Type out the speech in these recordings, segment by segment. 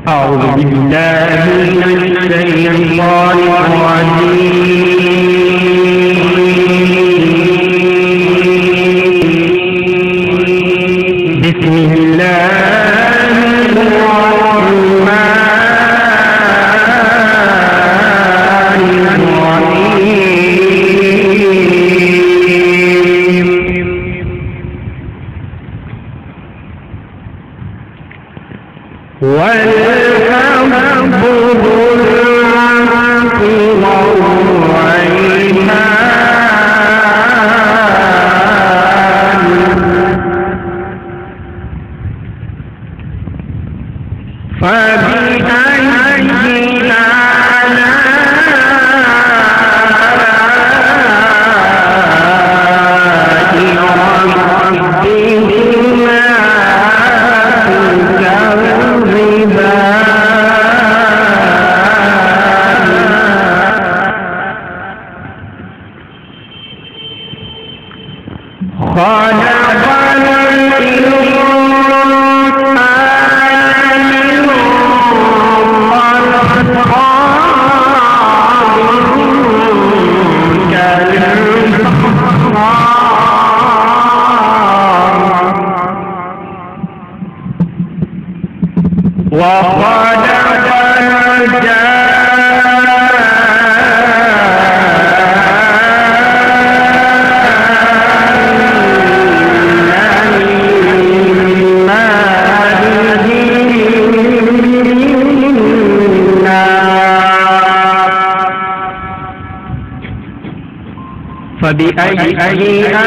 أعوذ بالله من الشيطان الرجيم. بسم الله الرحمن الرحيم. والحب ظلمات والريحان فبأي فبأي آلاء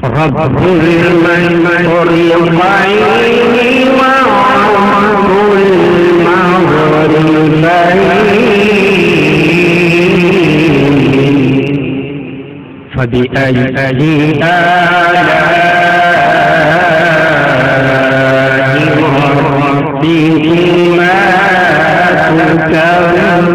ربكما رب المشرقين ورب المغربين فبأي آلاء ربكما تكذبان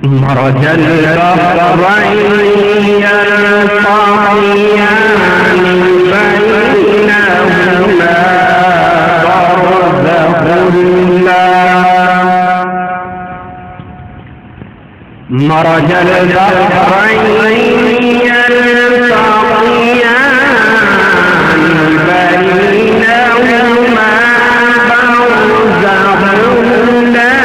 مرج البحرين يلتقيان بينهما برزخ مرج البحرين يلتقيان بينهما برزخ لا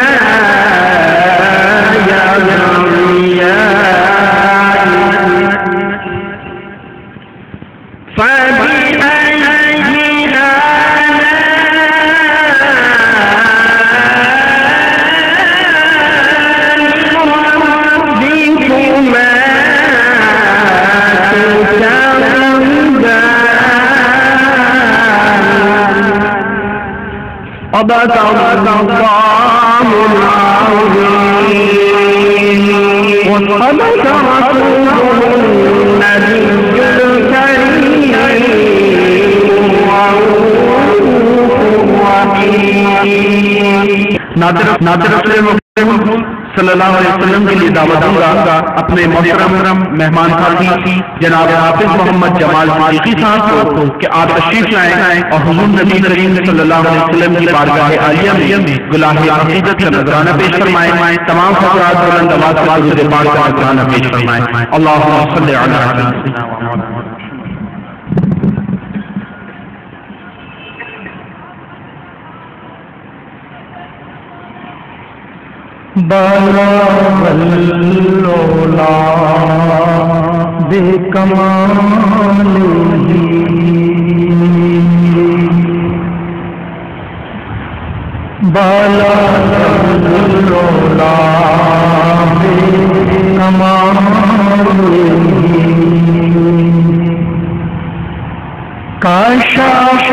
يبغيان فبأي صدق الله العظيم وصدق رسوله النبي الكريم ناظر صلی اللہ علیہ وسلم کے لیے دعوت دوں گا اپنے محترم مہمان ساتھی جناب حافظ محمد جمال صادقی صاحب کو کہ آپ تشریف لائیں اور حضور نبی کریم صلی اللہ علیہ وسلم کی بارگاہ عالیہ میں گلاہ عقیدت کا نذرانہ پیش فرمائیں. تمام حضرات بلند آواز سے درود پاک کا نذرانہ پیش فرمائیں. اللہم صلی علی سیدنا محمد. بلغ العلا بکمالہ بلغ العلا بکمالہ کشف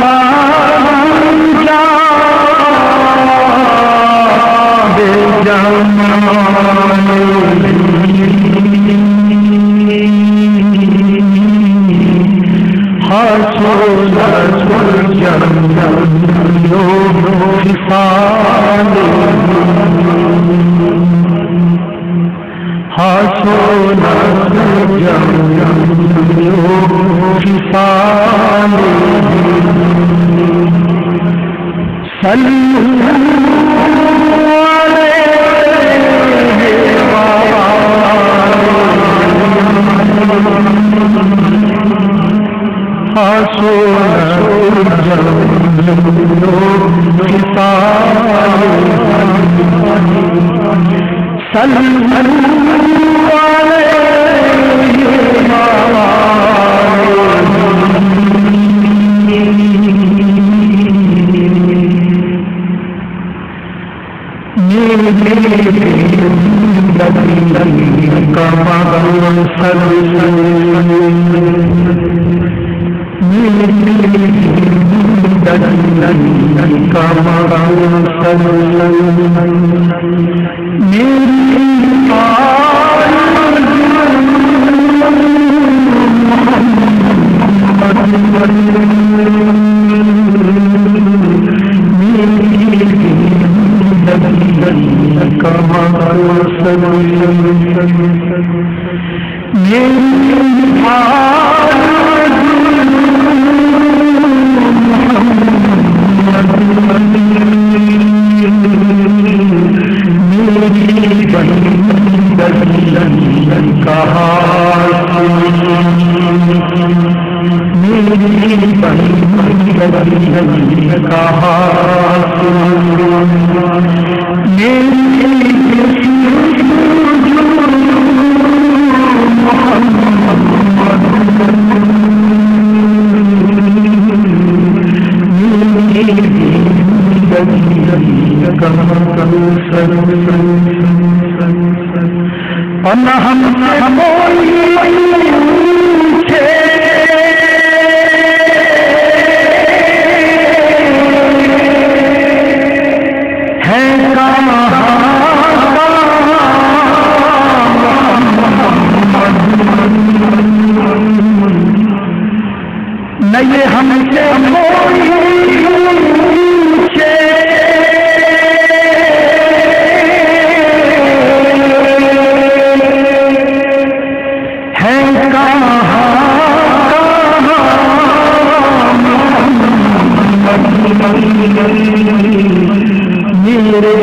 میرے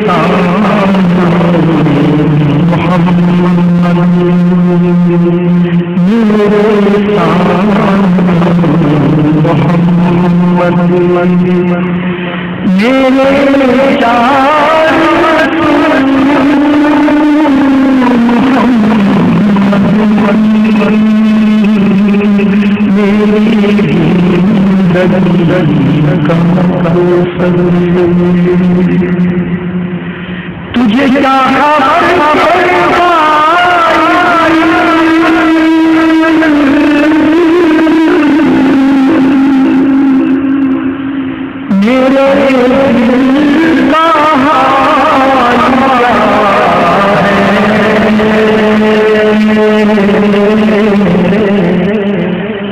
سامنے محمد، میرے سامنے محمد، میرے چار تجھے کیا میرے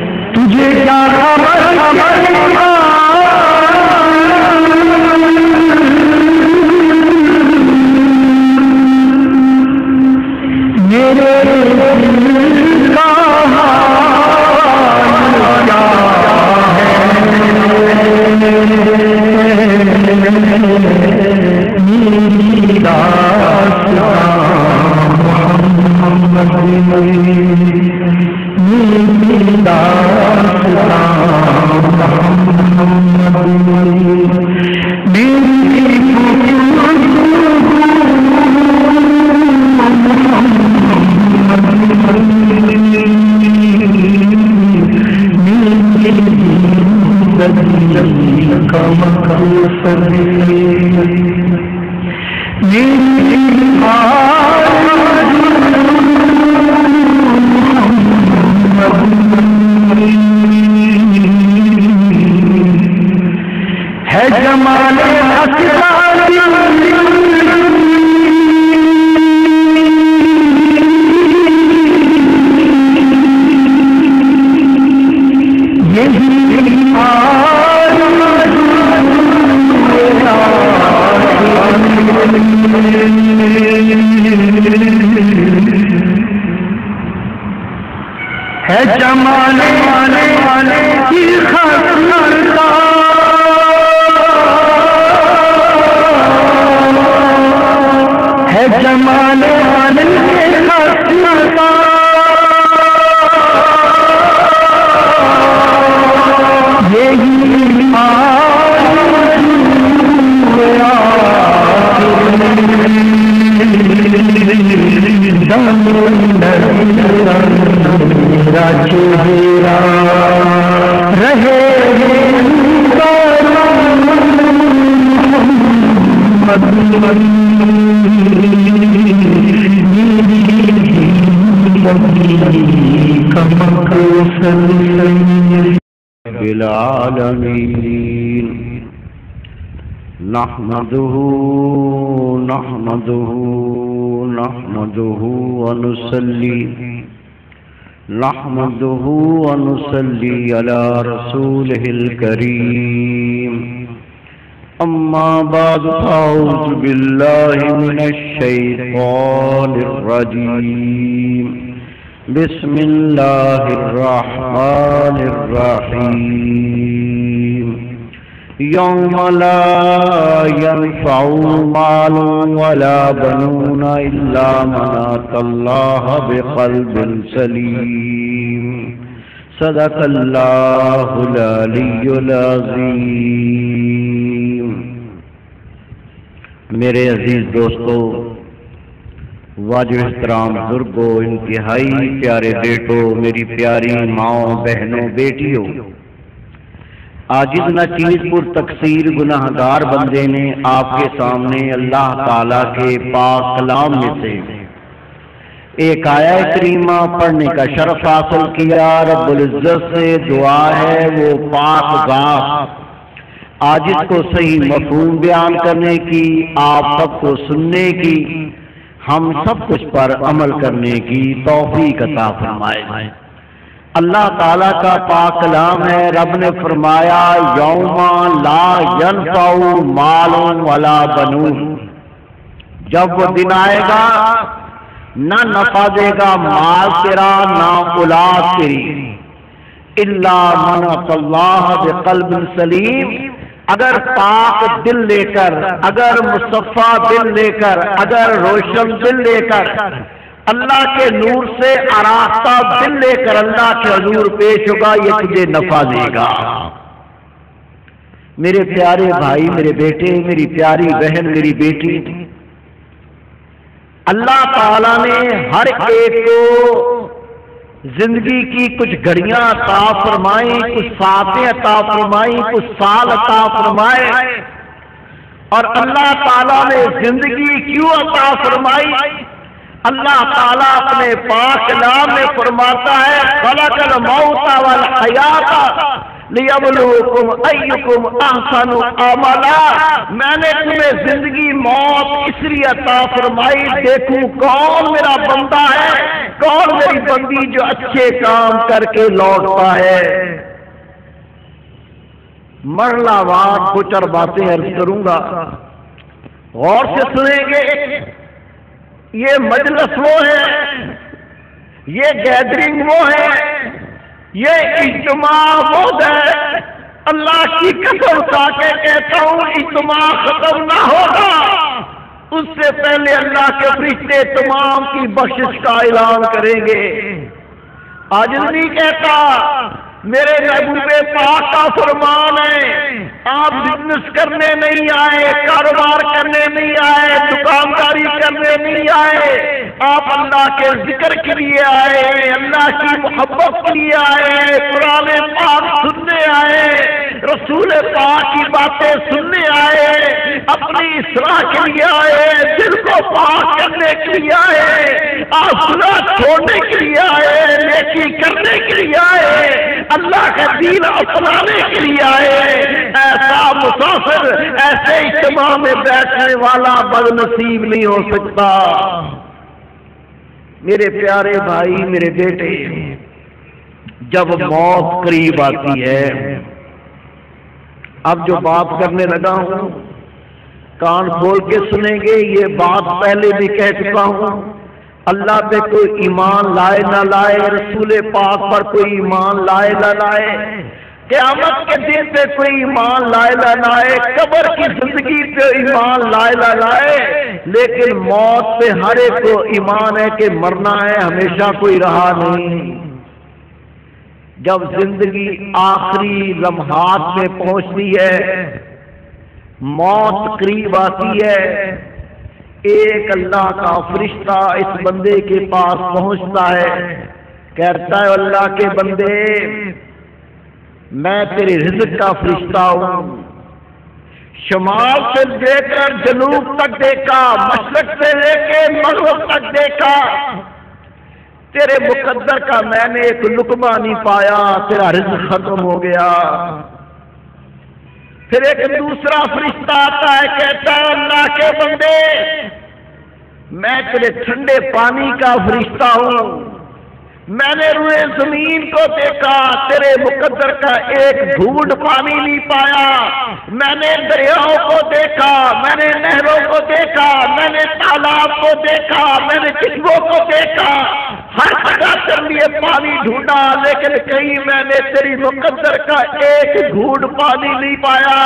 تجھے کیا ہے جمانے کی خاطر ہے جمانے کی خاطر یہی چہرہ رہے بالعالمین نحمده ونصلي على رسوله الكريم اما بعد فاعوذ بالله من الشيطان الرجيم بسم الله الرحمن الرحيم يوم لا ينفع مال ولا بنون إلا من أتى الله بقلب سليم صدق الله العلي العظيم. میرے عزیز دوستو، واجب احترام بزرگوں، انتہائی پیارے بیٹوں، میری پیاری ماؤں، بہنوں، بیٹیوں، عاجز ناچیز پر تقصیر گناہگار بندے نے آپ کے سامنے اللہ تعالیٰ کے پاک کلام میں سے ایک آیہ کریمہ پڑھنے کا شرف حاصل کیا. رب العزت سے دعا ہے وہ پاک ذات عاجز کو صحیح مفہوم بیان کرنے کی، آپ سب کو سننے کی، ہم سب کچھ پر عمل کرنے کی توفیق عطا فرمائے. اللہ تعالیٰ کا پاک کلام ہے. رب نے فرمایا یوم لا ینفع مال ولا بنون، جب وہ دن آئے گا نہ نفع دے گا مال تیرا نہ اولاد تیری، الا من اتی اللہ بقلب سلیم، اگر پاک دل لے کر، اگر مصطفیٰ دل لے کر، اگر روشن دل لے کر، اللہ کے نور سے آراستہ دل لے کر اللہ کے حضور پیش ہوگا، یہ تجھے نفع دے گا۔ میرے پیارے بھائی، میرے بیٹے، میری پیاری بہن، میری بیٹی، اللہ تعالیٰ نے ہر ایک کو زندگی کی کچھ گھڑیاں عطا فرمائی، کچھ ساعتیں عطا فرمائی، کچھ سال عطا فرمائے۔ اور اللہ تعالیٰ نے زندگی کیوں عطا فرمائی؟ اللہ تعالیٰ اپنے پاک کلام میں فرماتا ہے خلق الموت والحیات لیبلوکم ایکم احسن عملا، میں نے تمہیں زندگی موت اس لیے عطا فرمائی دیکھوں کون میرا بندہ ہے، کون میری بندی جو اچھے کام کر کے لوٹتا ہے۔ مرلہ وار کچھ اور باتیں عرض کروں گا، غور سے سنیں گے۔ یہ مجلس وہ ہے، یہ گیدرنگ وہ ہے، یہ اجتماع وہ ہے۔ اللہ کی قسم کھا کے کہتا ہوں اجتماع ختم نہ ہوگا اس سے پہلے اللہ کے فرشتے تمام کی بخشش کا اعلان کریں گے۔ آج نہیں کہتا، میرے محبوب پاک کا فرمان ہے آپ بزنس کرنے نہیں آئے، کاروبار کرنے نہیں آئے، دکانداری کرنے نہیں آئے، آپ اللہ کے ذکر کے لیے آئے، اللہ کی محبت کے لیے آئے، قرآن پاک سننے آئے، رسول پاک کی باتیں سننے آئے، اپنی اصلاح کے لیے آئے، دل کو پاک کرنے کے لیے آئے، گناہ چھوڑنے کے لیے آئے، نیکی کرنے کے لیے آئے، اللہ کا دین اپنانے کے لیے آئے۔ ایسا مسافر ایسے اجتماع میں بیٹھنے والا بد نصیب نہیں ہو سکتا۔ میرے پیارے بھائی، میرے بیٹے، جب موت قریب آتی ہے، اب جو بات کرنے لگا ہوں کان کھول کے سنیں گے، یہ بات پہلے بھی کہہ چکا ہوں۔ اللہ پہ کوئی ایمان لائے نہ لائے، رسول پاک پر کوئی ایمان لائے نہ لائے، قیامت کے دن پہ کوئی ایمان لائے نہ لائے، قبر کی زندگی پہ ایمان لائے نہ لائے، لیکن موت پہ ہر ایک کو ایمان ہے کہ مرنا ہے، ہمیشہ کوئی رہا نہیں۔ جب زندگی آخری لمحات میں پہنچتی ہے، موت قریب آتی ہے، ایک اللہ کا فرشتہ اس بندے کے پاس پہنچتا ہے، کہتا ہے اللہ کے بندے میں تیرے رزق کا فرشتہ ہوں، شمال سے لے کر جنوب تک دیکھا، مشرق سے لے کے مغرب تک دیکھا، تیرے مقدر کا میں نے ایک لقمہ نہیں پایا، تیرا رزق ختم ہو گیا۔ پھر ایک دوسرا فرشتہ آتا ہے، کہتا ہے اللہ کے بندے میں تیرے ٹھنڈے پانی کا فرشتہ ہوں، میں نے روئے زمین کو دیکھا، تیرے مقدر کا ایک گھونٹ پانی نہیں پایا، میں نے دریاؤں کو دیکھا، میں نے نہروں کو دیکھا، میں نے تالاب کو دیکھا، میں نے چشموں کو دیکھا، ہر جگہ تیرے لیے پانی ڈھونڈا، لیکن کہیں میں نے تیری مقدر کا ایک گھونٹ پانی نہیں پایا۔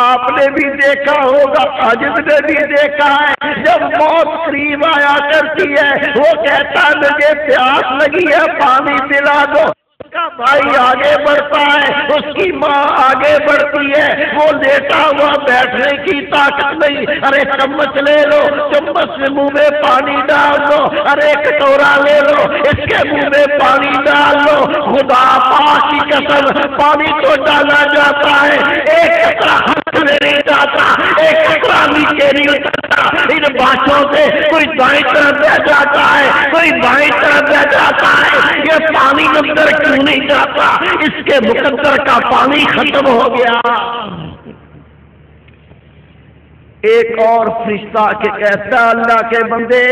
آپ نے بھی دیکھا ہوگا، عاجز نے بھی دیکھا ہے، جب موت قریب آیا کرتی ہے وہ کہتا ہے مجھے پیاس لگی ہے پانی پلا دو، اس کا بھائی آگے بڑھتا ہے، اس کی ماں آگے بڑھتی ہے، وہ لیٹا ہوا بیٹھنے کی طاقت نہیں، ارے چمچ لے لو، چمچ سے منہ میں پانی ڈال دو، ارے کٹورا لے لو، اس کے منہ میں پانی ڈال لو، خدا پاک کی قسم پانی تو ڈالا جاتا ہے، ایک قطرہ ہاتھ میں نہیں جاتا، ایک قطرہ نیچے نہیں اترتا، ان باتوں سے کوئی دائیں طرف بہ جاتا ہے، کوئی بائیں طرف بہ جاتا ہے، یہ پانی اندر کیوں نہیں جاتا؟ اس کے مقدر کا پانی ختم ہو گیا۔ ایک اور فرشتہ کے کہتا ہے اللہ کے بندے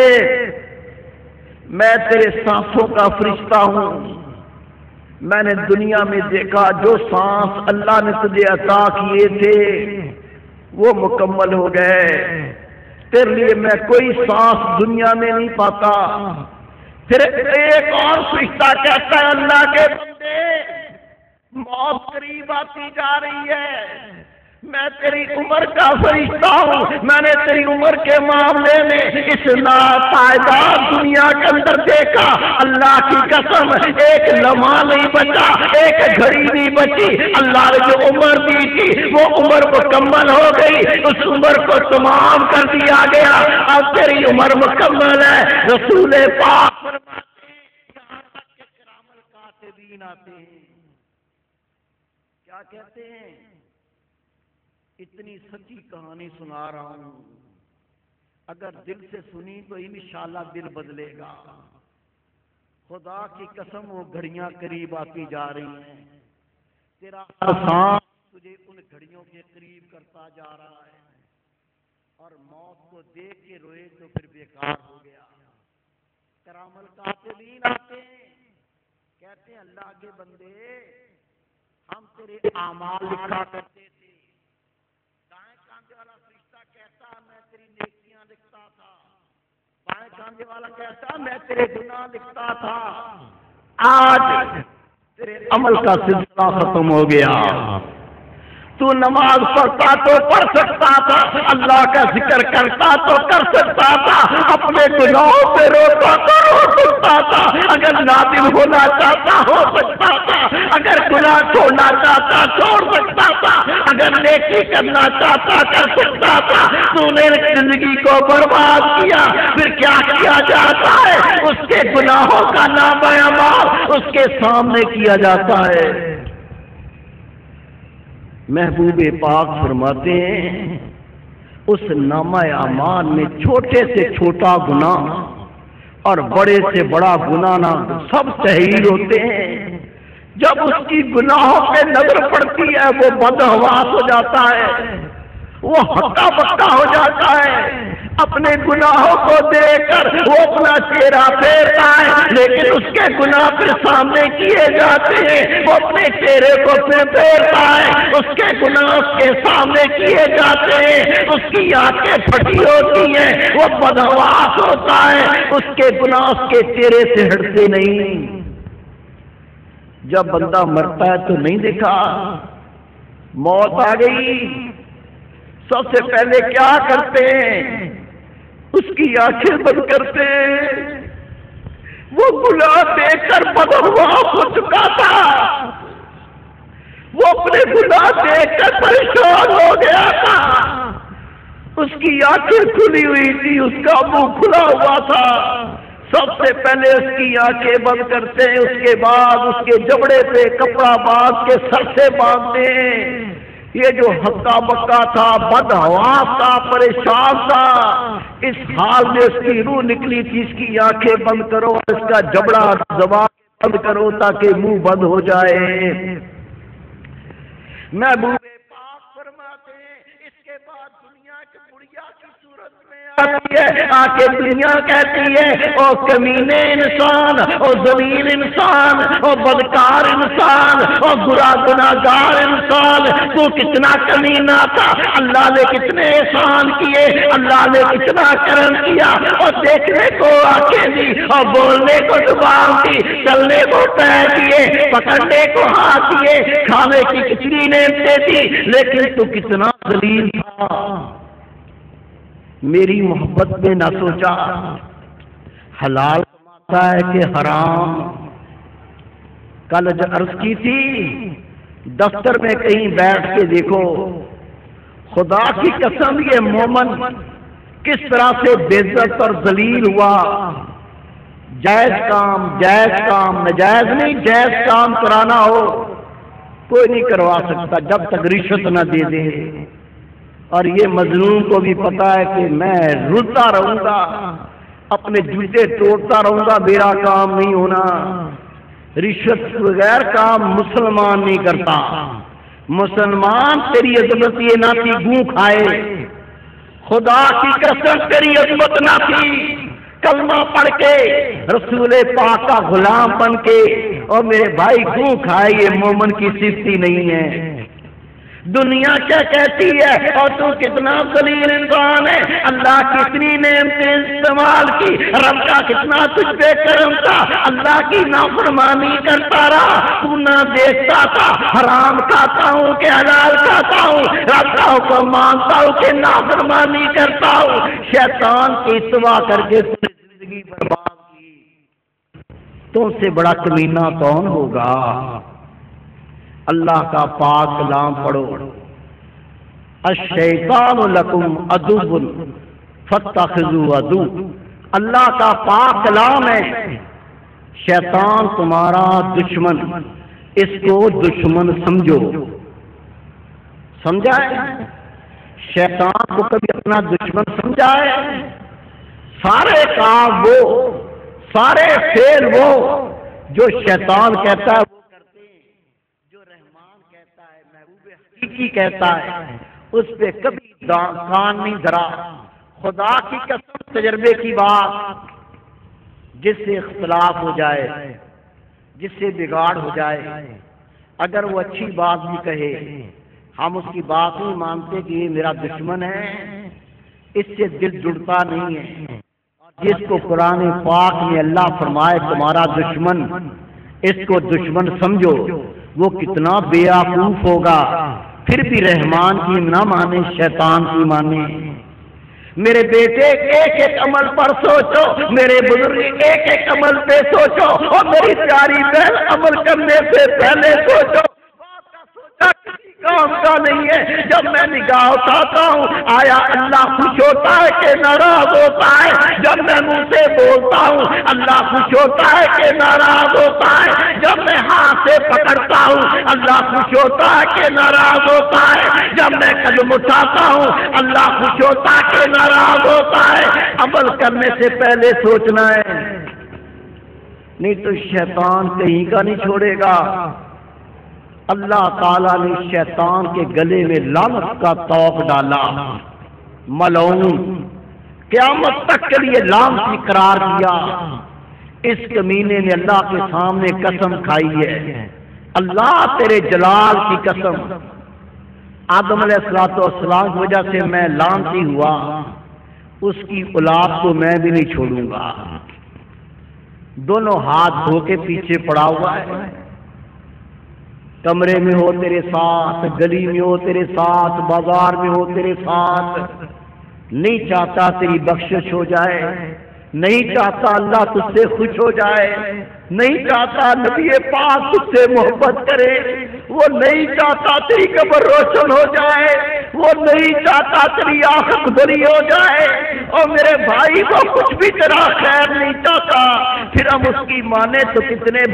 میں تیرے سانسوں کا فرشتہ ہوں، میں نے دنیا میں دیکھا جو سانس اللہ نے تجھے عطا کیے تھے وہ مکمل ہو گئے، تیرے لیے میں کوئی سانس دنیا میں نہیں پاتا۔ پھر ایک اور فرشتہ کہتا ہے اللہ کے بندے موت قریب آتی جا رہی ہے، میں تیری عمر کا فرشتہ ہوں، میں نے تیری عمر کے معاملے میں اس ناپائیدار دنیا کے اندر دیکھا، اللہ کی قسم ایک لمحہ نہیں بچا، ایک گھڑی نہیں بچی، اللہ نے جو عمر دی تھی وہ عمر مکمل ہو گئی، اس عمر کو تمام کر دیا گیا، اب تیری عمر مکمل ہے۔ رسول پاک فرماتے ہیں یہاں تک کہ کرام الکاتبین آتے ہیں، کیا کہتے ہیں؟ اتنی سچی کہانی سنا رہا ہوں، اگر دل سے سنی تو انشاءاللہ دل بدلے گا۔ خدا کی قسم وہ گھڑیاں قریب آتی جا رہی ہیں، تیرا سانس تجھے ان گھڑیوں کے قریب کرتا جا رہا ہے، اور موت کو دیکھ کے روئے تو پھر بیکار ہو گیا۔ کرام الکاتبین آتے ہیں، کہتے ہیں اللہ کے بندے ہم تیرے اعمال لکھا کرتے تھے، دائیں کاندھے والا فرشتہ کہتا میں تیری نیکیاں لکھتا تھا، بائیں کاندھے والا کہتا میں تیرے گناہ لکھتا تھا، آج تیرے عمل کا سلسلہ ختم ہو گیا، تو نماز پڑھتا تو پڑھ سکتا تھا، اللہ کا ذکر کرتا تو کر سکتا تھا، اپنے گناہوں سے روتا تو رو سکتا تھا، اگر نادم ہونا چاہتا ہو سکتا تھا، اگر گناہ چھوڑنا چاہتا چھوڑ سکتا تھا، اگر نیکی کرنا چاہتا کر سکتا تھا، تو نے زندگی کو برباد کیا۔ پھر کیا کیا جاتا ہے؟ اس کے گناہوں کا نام اعمال اس کے سامنے کیا جاتا ہے۔ محبوب پاک فرماتے ہیں اس نامہ اعمال میں چھوٹے سے چھوٹا گناہ اور بڑے سے بڑا گناہ نہ سب تحریر ہوتے ہیں۔ جب اس کی گناہوں پہ نظر پڑتی ہے وہ بدحواس ہو جاتا ہے، وہ ہکا بکا ہو جاتا ہے، اپنے گناہوں کو دیکھ کر وہ اپنا چہرہ پھیرتا ہے، لیکن اس کے گناہ پھر سامنے کیے جاتے ہیں، وہ اپنے چہرے کو پھر پھیرتا ہے، اس کے گناہ اس کے سامنے کیے جاتے ہیں، اس کی آنکھیں پھٹی ہوتی ہیں، وہ بدحواس ہوتا ہے، اس کے گناہ اس کے چہرے سے ہٹتے نہیں۔ جب بندہ مرتا ہے تو نہیں دیکھا موت آ گئی، سب سے پہلے کیا کرتے ہیں؟ اس کی آنکھیں بند کرتے ہیں، وہ گناہ دیکھ کر بدحواس ہو چکا تھا، وہ اپنے گناہ دیکھ کر پریشان ہو گیا تھا، اس کی آنکھیں کھلی ہوئی تھی، اس کا منہ کھلا ہوا تھا، سب سے پہلے اس کی آنکھیں بند کرتے ہیں، اس کے بعد اس کے جبڑے پہ کپڑا باندھ کے سر سے باندھتے ہیں۔ یہ جو ہکا بکا تھا، بدحواس تھا، پریشان تھا، اس حال میں اس کی روح نکلی تھی، اس کی آنکھیں بند کرو، اس کا جبڑا زبان بند کرو تاکہ منہ بند ہو جائے۔ محبوب پاک فرماتے ہیں اس کے بعد دنیا کی بڑھیا کی صورت میں آتی ہے، آکے دنیا کہتی ہے او کمینے انسان، او ذلیل انسان، او بدکار انسان، او برا گناہگار انسان، تو کتنا کمینہ تھا، اللہ نے کتنے احسان کیے، اللہ نے کتنا کرم کیا، اور دیکھنے کو آنکھیں دی، اور بولنے کو زبان دی، چلنے کو پیر دیے، پکڑنے کو ہاتھ دیے، کھانے کی کتنی نعمتیں دی، لیکن تو کتنا ذلیل تھا، میری محبت میں نہ سوچا، حلال کماتا ہے کہ حرام۔ کل عرض کی تھی دفتر میں کہیں بیٹھ کے دیکھو، خدا کی قسم یہ مومن کس طرح سے بے عزت اور ذلیل ہوا۔ جائز کام نجائز نہیں، جائز کام کرانا ہو کوئی نہیں کروا سکتا جب تک رشوت نہ دے دے، اور یہ مظلوم کو بھی پتا ہے کہ میں رلتا رہوں گا، اپنے جوتے توڑتا رہوں گا، میرا کام نہیں ہونا۔ رشوت بغیر کام مسلمان نہیں کرتا، مسلمان تیری عظمت یہ نہ تھی گوں کھائے، خدا کی قسم تیری عظمت نہ تھی کلمہ پڑھ کے رسول پاک کا غلام بن کے اور میرے بھائی گوں کھائے، یہ مومن کی صفت ہی نہیں ہے۔ دنیا کیا کہتی ہے اور تو کتنا ذلیل انسان ہے، اللہ کتنی نعمتیں استعمال کی، رب کا کتنا تجھ پہ کرم تھا، اللہ کی نافرمانی کرتا رہا، تو نہ دیکھتا تھا حرام کھاتا ہوں کہ حلال کھاتا ہوں، رب کا حکم مانتا ہوں کہ نافرمانی کرتا ہوں، شیطان کی اتباع کر کے زندگی برباد کی، تو اس سے بڑا کمینہ کون ہوگا؟ اللہ کا پاک کلام پڑھو، الشیطان لکم عدو فاتخذوہ عدو، اللہ کا پاک کلام ہے، شیطان تمہارا دشمن، اس کو دشمن سمجھو، سمجھا ہے؟ شیطان کو کبھی اپنا دشمن سمجھا ہے؟ سارے کام وہ، سارے فعل وہ جو شیطان کہتا ہے کی کہتا ہے، اس پہ کبھی کان نہیں دھرا، خدا کی قسم تجربے کی بات، جس سے اختلاف ہو جائے، جس سے بگاڑ ہو جائے، اگر وہ اچھی بات بھی کہے ہم اس کی بات نہیں مانتے کہ یہ میرا دشمن ہے، اس سے دل جڑتا نہیں ہے۔ جس کو قرآن پاک میں اللہ فرمائے تمہارا دشمن، اس کو دشمن سمجھو، وہ کتنا بے وقوف ہوگا، پھر بھی رحمان کی نہ مانے شیطان کی مانے۔ میرے بیٹے ایک ایک عمل پر سوچو، میرے بزرگ ایک ایک عمل پہ سوچو، اور میری پیاری بہن عمل کرنے سے پہلے سوچو، کام کا نہیں ہے۔ جب میں نگاہ اٹھاتا ہوں آیا اللہ خوش ہوتا ہے کہ ناراض ہوتا ہے؟ جب میں منہ سے بولتا ہوں اللہ خوش ہوتا ہے کہ ناراض ہوتا ہے؟ جب میں ہاتھ سے پکڑتا ہوں اللہ خوش ہوتا ہے کہ ناراض ہوتا ہے؟ جب میں قدم اٹھاتا ہوں اللہ خوش ہوتا ہے کہ ناراض ہوتا ہے؟ عمل کرنے سے پہلے سوچنا ہے، نہیں تو شیطان کہیں کا نہیں چھوڑے گا۔ اللہ تعالیٰ نے شیطان کے گلے میں لعنت کا طوق ڈالا، ملعون، قیامت تک کے لیے لعنتی قرار دیا۔ اس کمینے نے اللہ کے سامنے قسم کھائی ہے، اللہ تیرے جلال کی قسم، آدم علیہ السلام کی وجہ سے میں لعنتی ہوا، اس کی اولاد کو میں بھی نہیں چھوڑوں گا۔ دونوں ہاتھ دھو کے پیچھے پڑا ہوا ہے، کمرے میں ہو تیرے ساتھ، گلی میں ہو تیرے ساتھ، بازار میں ہو تیرے ساتھ، نہیں چاہتا تیری بخشش ہو جائے، نہیں چاہتا اللہ تجھ سے خوش ہو جائے، نہیں چاہتا نبی پاک تجھ سے محبت کرے، وہ نہیں چاہتا تیری قبر روشن ہو جائے، وہ نہیں چاہتا تیری آخرت بری ہو جائے، اور میرے بھائی وہ کچھ بھی تیرا خیر نہیں چاہتا۔ پھر ہم اس کی مانے تو کتنے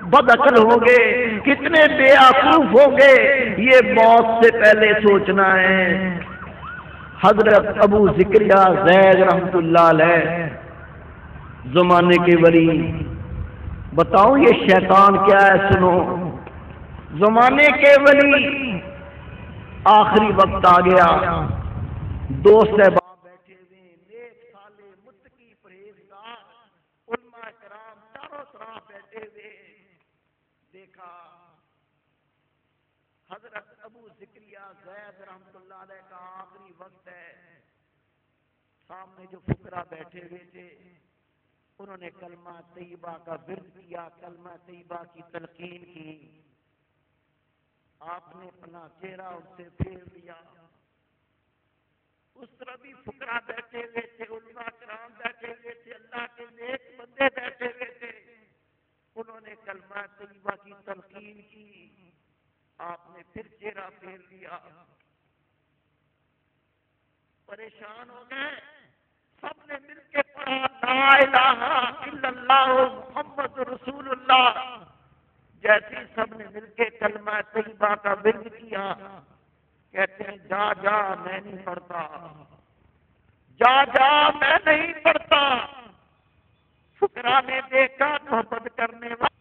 بد عقل ہوں گے، کتنے بے وقوف ہوں گے، یہ موت سے پہلے سوچنا ہے۔ حضرت ابو ذکریہ زید رحمت اللہ علیہ زمانے کے ولی، بتاؤں یہ شیطان کیا ہے؟ سنو، زمانے کے ولی، آخری وقت آ گیا، دو صحابہ بیٹھے ہوئے، نیک صالح متقی پرہیزگار علماء کرام چاروں طرف بیٹھے ہوئے، دیکھا حضرت ابو ذکریہ زید رحمت اللہ علیہ کا آخری وقت ہے، سامنے جو فقراء بیٹھے ہوئے تھے انہوں نے کلمہ طیبہ کا ورد کیا، کلمہ طیبہ کی تلقین کی، آپ نے اپنا چہرہ ان سے پھیر لیا، اس طرح بھی فقراء بیٹھے ہوئے تھے، علماء کرام بیٹھے ہوئے تھے، اللہ کے نیک بندے بیٹھے ہوئے تھے، انہوں نے کلمہ طیبہ کی تلقین کی، آپ نے پھر چہرہ پھیر لیا، پریشان ہو گئے، سب نے مل کے پڑھا لا الہ الا اللہ محمد رسول اللہ، جیسے سب نے مل کے کلمہ طیبہ کا ورد کیا، کہتے ہیں جا جا میں نہیں پڑھتا، جا جا میں نہیں پڑھتا۔ فقراء نے دیکھا محبت کرنے والا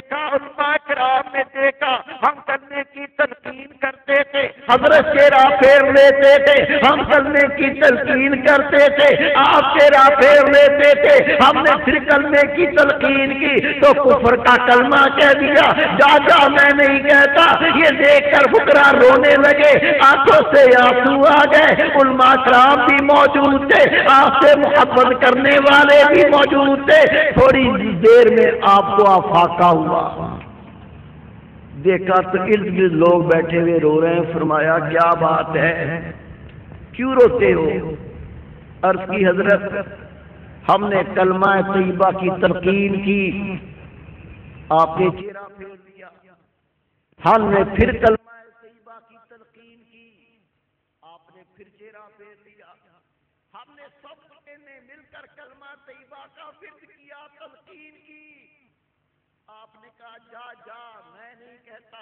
دیکھا، علماء کرام نے دیکھا، ہم چلنے کی تلقین کرتے تھے، حضرت چہرہ پھیر لیتے تھے، ہم چلنے کی تلقین کرتے تھے، آپ چہرہ پھیر لیتے تھے، ہم نے پھر چلنے کی تلقین کی تو کفر کا کلمہ کہہ دیا، جا جا میں نہیں کہتا۔ یہ دیکھ کر فقراء رونے لگے، آنکھوں سے آنسو آ گئے، علماء کرام بھی موجود تھے، آپ سے محبت کرنے والے بھی موجود تھے۔ تھوڑی دیر میں آپ کو افاقہ ہوا، دیکھا تو ارد گرد لوگ بیٹھے ہوئے رو رہے ہیں۔ فرمایا کیا بات ہے، کیوں روتے ہو؟ عرض کی حضرت ہم نے کلمہ طیبہ کی تلقین کی، آپ نے چہرہ پھیر دیا، ہم نے پھر کلمہ طیبہ کی تلقین کی، آپ نے پھر چہرہ پھیر دیا، ہم نے سب نے مل کر کلمہ طیبہ کا فرض کیا، تلقین کی، آپ نے کہا جا جا میں نہیں کہتا۔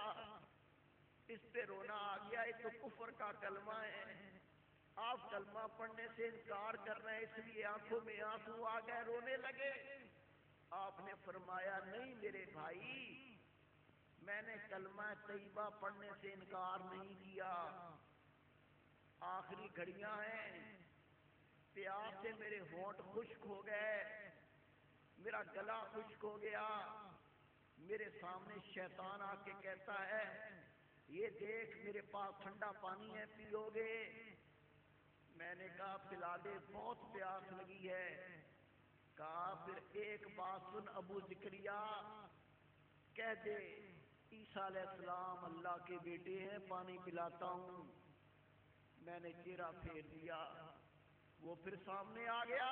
اس پہ رونا آ گیا، یہ تو کفر کا کلمہ ہے، آپ کلمہ پڑھنے سے انکار کر رہے ہیں، اس لیے آنکھوں میں آنسو آ گئے، رونے لگے۔ آپ نے فرمایا نہیں میرے بھائی، میں نے کلمہ طیبہ پڑھنے سے انکار نہیں کیا، آخری گھڑیاں ہیں، پیاس سے میرے ہونٹ خشک ہو گئے، میرا گلا خشک ہو گیا، میرے سامنے شیطان آ کے کہتا ہے یہ دیکھ میرے پاس ٹھنڈا پانی ہے، پیو گے؟ میں نے کہا پلا دے، بہت پیاس لگی ہے۔ کہا پھر ایک بات سن ابو زکریا، کہہ دے عیسیٰ علیہ السلام اللہ کے بیٹے ہیں، پانی پلاتا ہوں۔ میں نے چہرہ پھیر دیا، وہ پھر سامنے آ گیا،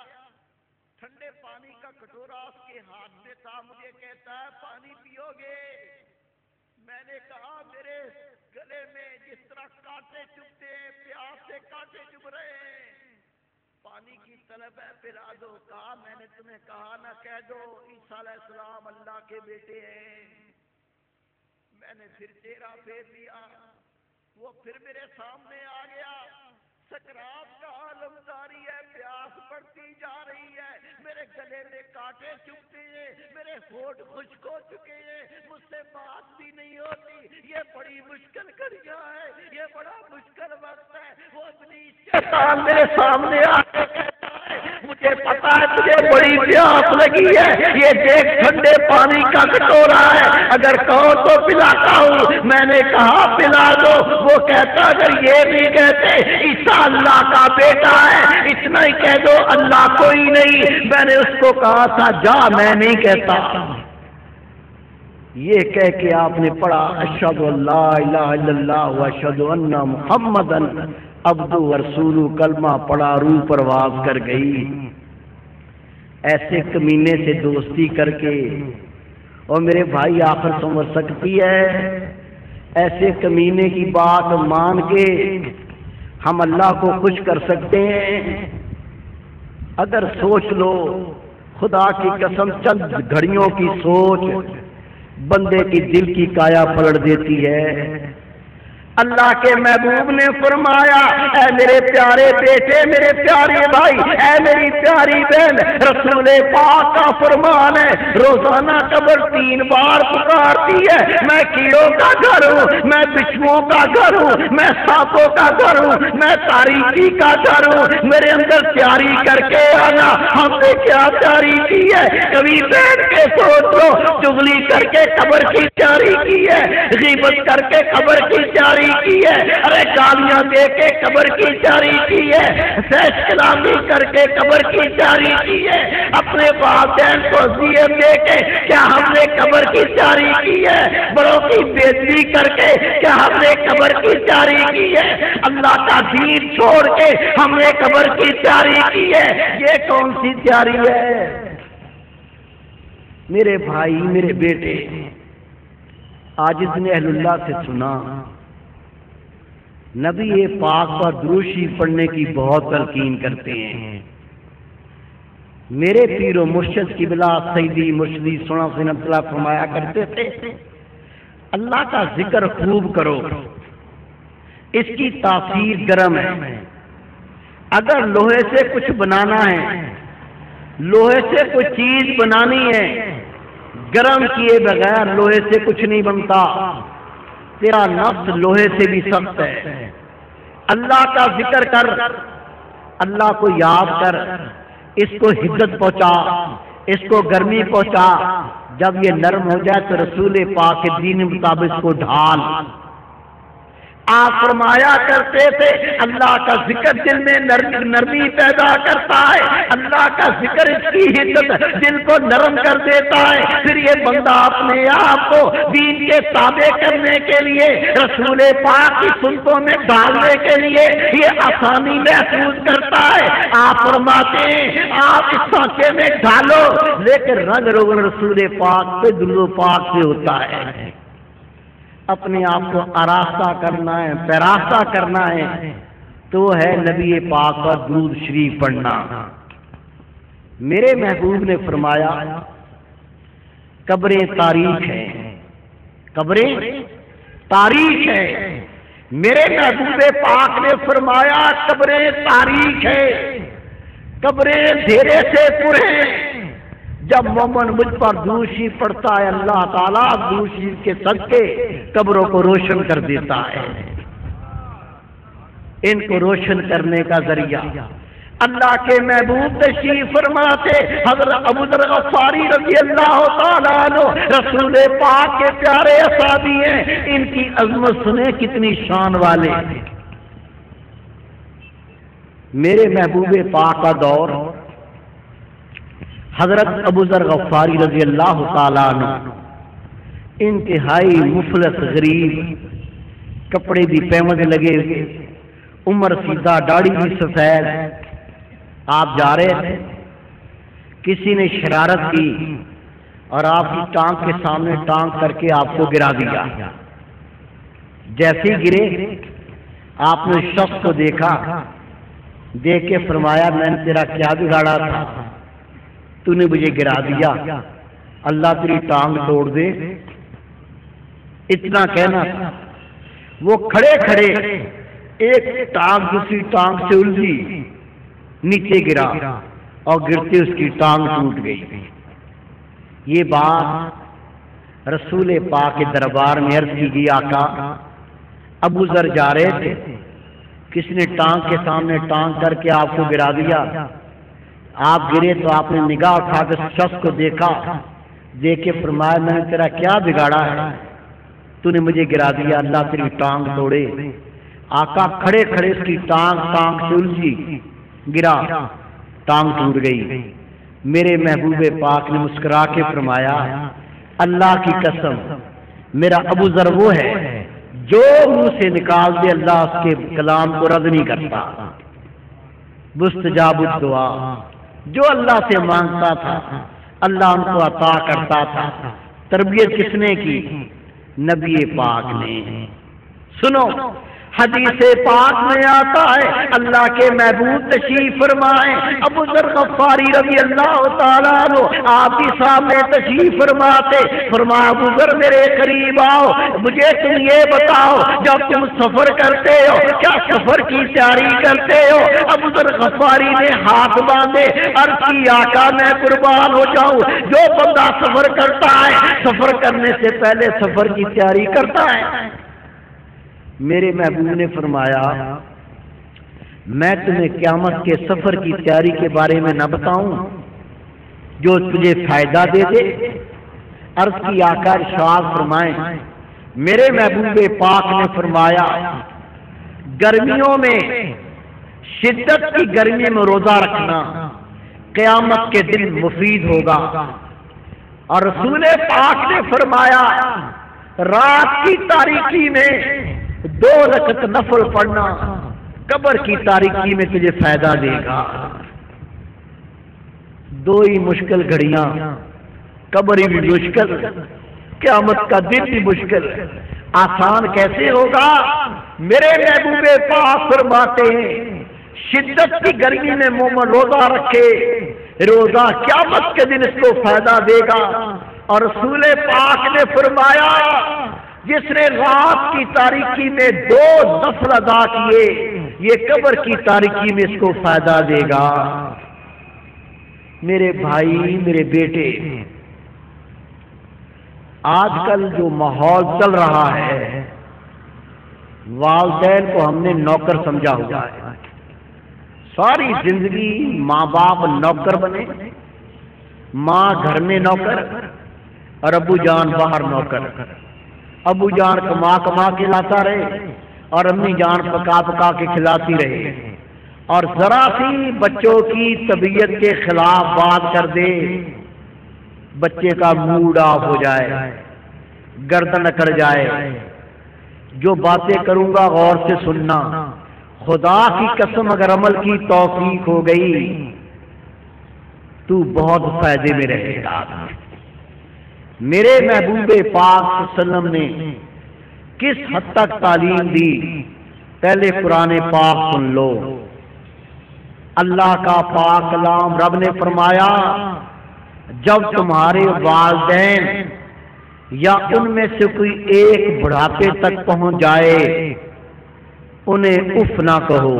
ٹھنڈے پانی کا کٹورا اس کے ہاتھ میں تھا، مجھے کہتا ہے پانی پیو گے؟ میں نے کہا میرے گلے میں جس طرح کانٹے چبھتے ہیں، پیاس سے کانٹے چبھ رہے ہیں، پانی کی طلب ہے، پلا دو۔ کہا میں نے تمہیں کہا نہ کہہ دو عیسیٰ علیہ السلام اللہ کے بیٹے ہیں۔ میں نے پھر چہرہ پھیر دیا، وہ پھر میرے سامنے آ گیا، سکرات کا عالم جاری ہے، پیاس بڑھتی جا رہی ہے، میرے گلے میں کانٹے چبھتے ہیں، میرے ہونٹ خشک ہو چکے ہیں، مجھ سے بات بھی نہیں ہوتی، یہ بڑی مشکل گھڑیاں ہے، یہ بڑا مشکل وقت ہے۔ وہ ابلیس شیطان میرے سامنے آ کے کہتا ہے مجھے پتا ہے تجھے بڑی پیاس لگی ہے، یہ دیکھ ٹھنڈے پانی کا کٹورا ہے، اگر کہو تو پلاتا ہوں۔ میں نے کہا پلا دو۔ وہ کہتا اگر یہ بھی کہتے عیسیٰ اللہ کا بیٹا ہے، اتنا ہی کہہ دو اللہ کوئی نہیں۔ میں نے اس کو کہا تھا جا میں نہیں کہتا۔ یہ کہہ کے آپ نے پڑھا اشہد ان لا الہ الا اللہ واشہد ان محمدً عبدہ ورسولہ، کلمہ پڑھا، روح پرواز کر گئی۔ ایسے کمینے سے دوستی کر کے، اور میرے بھائی آخر سمجھ سکتی ہے، ایسے کمینے کی بات مان کے ہم اللہ کو خوش کر سکتے ہیں؟ اگر سوچ لو، خدا کی قسم چند گھڑیوں کی سوچ بندے کی دل کی کایا پلٹ دیتی ہے۔ اللہ کے محبوب نے فرمایا اے میرے پیارے بیٹے، میرے پیارے بھائی، اے میری پیاری بہن، رسول پاک کا فرمان ہے روزانہ قبر 3 بار پکارتی ہے، میں کیڑوں کا گھر ہوں، میں بچھوؤں کا گھر ہوں، میں سانپوں کا گھر ہوں، میں تاریکی کا گھر ہوں، میرے اندر تیاری کر کے آنا۔ ہم نے کیا تیاری کی ہے؟ کبھی بیٹھ کے سوچ لو، چغلی کر کے قبر کی تیاری کی ہے، غیبت کر کے قبر کی تیاری کی ہے، ارے گالیاں دے کے قبر کی تیاری کی ہے، سیش کلامی کر کے قبر کی تیاری کی ہے، اپنے والدین کو اذیت دے کے کیا ہم نے قبر کی تیاری کی ہے، بڑوں کی بےعزتی کر کے کیا ہم نے قبر کی تیاری کی ہے، اللہ کا دین چھوڑ کے ہم نے قبر کی تیاری کی ہے؟ یہ کون سی تیاری ہے؟ میرے بھائی، میرے بیٹے، آج اس نے اہل اللہ سے سنا نبی پاک پر درود شریف پڑھنے کی بہت تلقین کرتے ہیں۔ میرے پیر و مرشد قبلہ سیدی مرشدی سونا حسین اللہ فرمایا کرتے تھے اللہ کا ذکر خوب کرو، اس کی تاثیر گرم ہے۔ اگر لوہے سے کچھ بنانا ہے، لوہے سے کوئی چیز بنانی ہے، گرم کیے بغیر لوہے سے کچھ نہیں بنتا، تیرا نفس لوہے سے بھی سخت ہے۔ اللہ کا ذکر کر، اللہ کو یاد کر، اس کو حدت پہنچا، اس کو گرمی پہنچا۔ جب یہ نرم ہو جائے تو رسول پاک کے دین مطابق اس کو ڈھال۔ آپ فرمایا کرتے تھے اللہ کا ذکر دل میں نرمی پیدا کرتا ہے، اللہ کا ذکر اس کی حدت دل کو نرم کر دیتا ہے۔ پھر یہ بندہ اپنے آپ کو دین کے تابع کرنے کے لیے، رسول پاک کی سنتوں میں ڈالنے کے لیے یہ آسانی محسوس کرتا ہے۔ آپ فرماتے ہیں آپ اس سانچے میں ڈالو، لیکن رنگ روغن رسول پاک پہ درود و پاک سے ہوتا ہے۔ اپنے آپ کو آراستہ کرنا ہے، پیراستہ کرنا ہے تو ہے نبی پاک کا درود شریف پڑھنا۔ میرے محبوب نے فرمایا قبریں تاریخ ہیں، قبریں تاریخ ہیں۔ میرے محبوب پاک نے فرمایا قبریں تاریخ ہیں، قبریں اندھیرے سے پر ہیں۔ جب مومن مجھ پر درود شریف پڑھتا ہے اللہ تعالیٰ درود شریف کے صدقے قبروں کو روشن کر دیتا ہے۔ ان کو روشن کرنے کا ذریعہ اللہ کے محبوب تشریف فرماتے حضرت ابوذر غفاری رضی اللہ تعالیٰ عنہ رسول پاک کے پیارے اصحابی ہیں، ان کی عظمت سنیں کتنی شان والے۔ میرے محبوب پاک کا دور حضرت ابوذر غفاری رضی اللہ تعالیٰ عنہ انتہائی مفلس غریب، کپڑے بھی پیمد لگے ہوئے، عمر سیدھا، داڑھی بھی سفید۔ آپ جا رہے تھے، کسی نے شرارت کی اور آپ کی ٹانگ کے سامنے ٹانگ کر کے آپ کو گرا دیا۔ جیسے گرے آپ نے شخص کو دیکھا، دیکھ کے فرمایا میں نے تیرا کیا بگاڑا تھا، تو نے مجھے گرا دیا، اللہ تیری ٹانگ توڑ دے۔ اتنا کہنا تھا، وہ کھڑے کھڑے ایک ٹانگ دوسری ٹانگ سے الجھی، نیچے گرا اور گرتے اس کی ٹانگ ٹوٹ گئی۔ یہ بات رسول پاک کے دربار میں عرض کی گئی، آقا ابوذر جا رہے تھے، کسی نے ٹانگ کے سامنے ٹانگ کر کے آپ کو گرا دیا، آپ گرے تو آپ نے نگاہ اٹھا کر شخص کو دیکھا، دیکھ کے فرمایا میں نے تیرا کیا بگاڑا ہے، تو نے مجھے گرا دیا، اللہ تیری ٹانگ توڑے۔ آقا کھڑے کھڑے اس کی ٹانگ سے الجھی، گرا، ٹانگ ٹوٹ گئی۔ میرے محبوب پاک نے مسکرا کے فرمایا اللہ کی قسم میرا ابوذر وہ ہے جو منہ سے نکال دے اللہ اس کے کلام کو رد نہیں کرتا۔ مستجاب الدعا، جو اللہ سے مانگتا تھا اللہ ان کو عطا کرتا تھا۔ تربیت کس نے کی؟ نبی پاک نے۔ سنو حدیث پاک میں آتا ہے اللہ کے محبوب تشریف فرمائے ابوذر غفاری رضی اللہ تعالیٰ عنہ آپ بھی سامنے تشریف فرماتے، فرمایا ابوذر میرے قریب آؤ، مجھے تم یہ بتاؤ جب تم سفر کرتے ہو کیا سفر کی تیاری کرتے ہو؟ ابوذر غفاری نے ہاتھ باندھے، عرض کی آقا میں قربان ہو جاؤں، جو بندہ سفر کرتا ہے سفر کرنے سے پہلے سفر کی تیاری کرتا ہے۔ میرے محبوب نے فرمایا میں تمہیں قیامت کے سفر کی تیاری کے بارے میں نہ بتاؤں جو تجھے فائدہ دے دے؟ عرض کی آقا ارشاد فرمائیں۔ میرے محبوب پاک نے فرمایا گرمیوں میں شدت کی گرمی میں روزہ رکھنا قیامت کے دن مفید ہوگا، اور رسول پاک نے فرمایا رات کی تاریکی میں 2 رکعت نفل پڑھنا قبر کی تاریکی میں تجھے فائدہ دے گا۔ 2 ہی مشکل گھڑیاں، قبر بھی مشکل، قیامت کا دن بھی مشکل، آسان کیسے ہوگا؟ میرے محبوب پاک فرماتے ہیں شدت کی گرمی میں مومن روزہ رکھے، روزہ قیامت کے دن اس کو فائدہ دے گا۔ اور رسول پاک نے فرمایا جس نے رات کی تاریکی میں 2 نفل ادا کیے یہ قبر کی تاریکی میں اس کو فائدہ دے گا۔ میرے بھائی، میرے بیٹے، آج کل جو ماحول چل رہا ہے، والدین کو ہم نے نوکر سمجھا ہوا ہے۔ ساری زندگی ماں باپ نوکر بنے، ماں گھر میں نوکر اور ابو جان باہر نوکر۔ ابو جان کما کما کے لاتا رہے اور امی جان پکا پکا کے کھلاتی رہے، اور ذرا سی بچوں کی طبیعت کے خلاف بات کر دے، بچے کا موڈ آف ہو جائے، گردن اکڑ جائے۔ جو باتیں کروں گا غور سے سننا، خدا کی قسم اگر عمل کی توفیق ہو گئی تو بہت فائدے میں رہے گا۔ میرے محبوب پاک صلی اللہ علیہ وسلم نے کس حد تک تعلیم دی، پہلے قرآن پاک سن لو۔ اللہ کا پاک کلام، رب نے فرمایا جب تمہارے والدین یا ان میں سے کوئی ایک بڑھاپے تک پہنچ جائے انہیں اف نہ کہو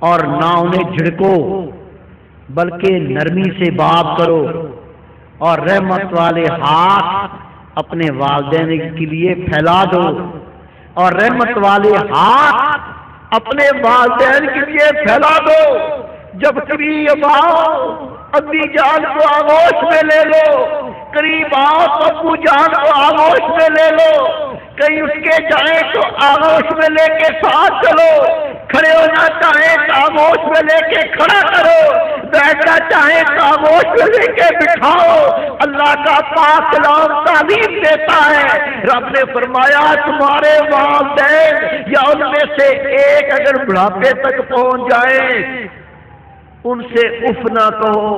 اور نہ انہیں جھڑکو، بلکہ نرمی سے بات کرو اور رحمت والے ہاتھ اپنے والدین کے لیے پھیلا دو، اور رحمت والے ہاتھ اپنے والدین کے لیے پھیلا دو۔ جب قریب آؤ ابی جان کو آغوش میں لے لو، قریب آؤ ابو جان کو آغوش میں لے لو، کہیں اس کے جائیں تو آغوش میں لے کے ساتھ چلو، کھڑے ہونا چاہیں تو آغوش میں لے کے کھڑا کرو، بیٹھنا چاہیں تو آغوش میں لے کے بٹھاؤ۔ اللہ کا پاک کلام تعلیم دیتا ہے۔ رب نے فرمایا تمہارے والدین یا ان میں سے ایک اگر بڑھاپے تک پہنچ جائے ان سے اف نہ کہو،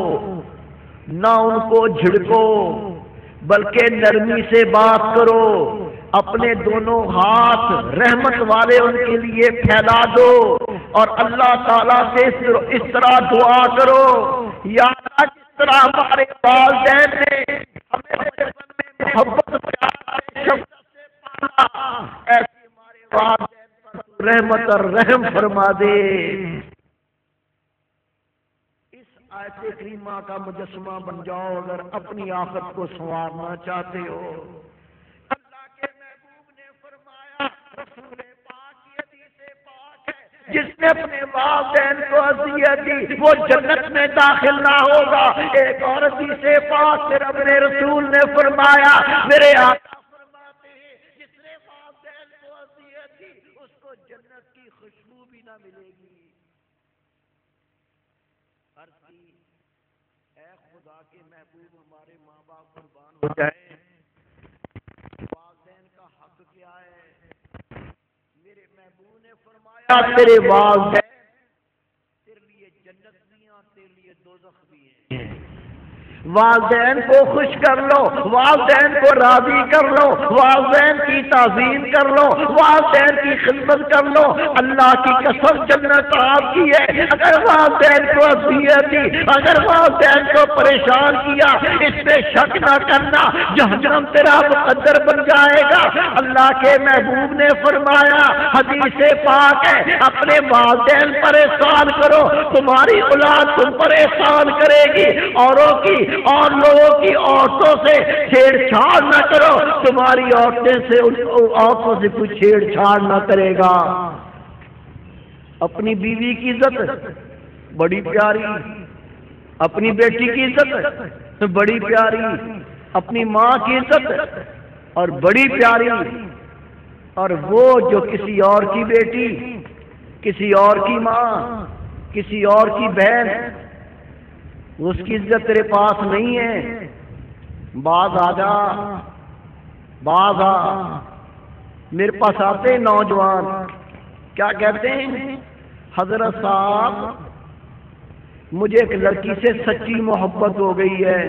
نہ ان کو جھڑکو، بلکہ نرمی سے بات کرو، اپنے دونوں ہاتھ رحمت والے ان کے لیے پھیلا دو، اور اللہ تعالیٰ سے اس طرح دعا کرو، یا اللہ جس طرح ہمارے والدین نے ہمیں بچپن میں محبت شفقت سے پالا، ایسے ہمارے والدین پر رحمت اور رحم فرما دے۔ آیت کریمہ کا مجسمہ بن جاؤ اگر اپنی آخرت کو سنوارنا چاہتے ہو۔ اللہ کے محبوب نے فرمایا، رسول پاک کی حدیث پاک ہے، جس نے اپنے والدین کو اذیت دی وہ جنت میں داخل نہ ہوگا۔ ایک اور حدیث پاک سے رب نے رسول نے فرمایا، میرے آقا فرماتے ہیں جس نے والدین کو اذیت دی اس کو جنت کی خوشبو بھی نہ ملے گی۔ اے خدا کے محبوب ہمارے ماں باپ قربان ہو جائے، والدین کا حق کیا ہے؟ میرے محبوب نے فرمایا تیرے والدین تیرے لیے جنت بھی ہیں، تیرے لیے دوزخ بھی ہیں۔ والدین کو خوش کر لو، والدین کو راضی کر لو، والدین کی تعظیم کر لو، والدین کی خدمت کر لو، اللہ کی قسم جنت آپ کی ہے۔ اگر والدین کو اذیت دی، اگر والدین کو پریشان کیا، اس پہ شک نہ کرنا، جہنم تیرا مقدر بن جائے گا۔ اللہ کے محبوب نے فرمایا، حدیث پاک ہے، اپنے والدین پر احسان کرو، تمہاری اولاد تم پر احسان کرے گی۔ اوروں کی اور لوگوں کی عورتوں سے چھیڑ چھاڑ نہ کرو، تمہاری عورتوں سے کوئی چھیڑ چھاڑ نہ کرے گا۔ اپنی بیوی کی عزت بڑی پیاری، اپنی بیٹی کی عزت بڑی پیاری، اپنی ماں کی عزت اور بڑی پیاری، اور وہ جو کسی اور کی بیٹی، کسی اور کی ماں، کسی اور کی بہن، اس کی عزت تیرے پاس نہیں ہے، باز آ جا، باز آ۔ میرے پاس آتے ہیں نوجوان، کیا کہتے ہیں؟ حضرت صاحب مجھے ایک لڑکی سے سچی محبت ہو گئی ہے،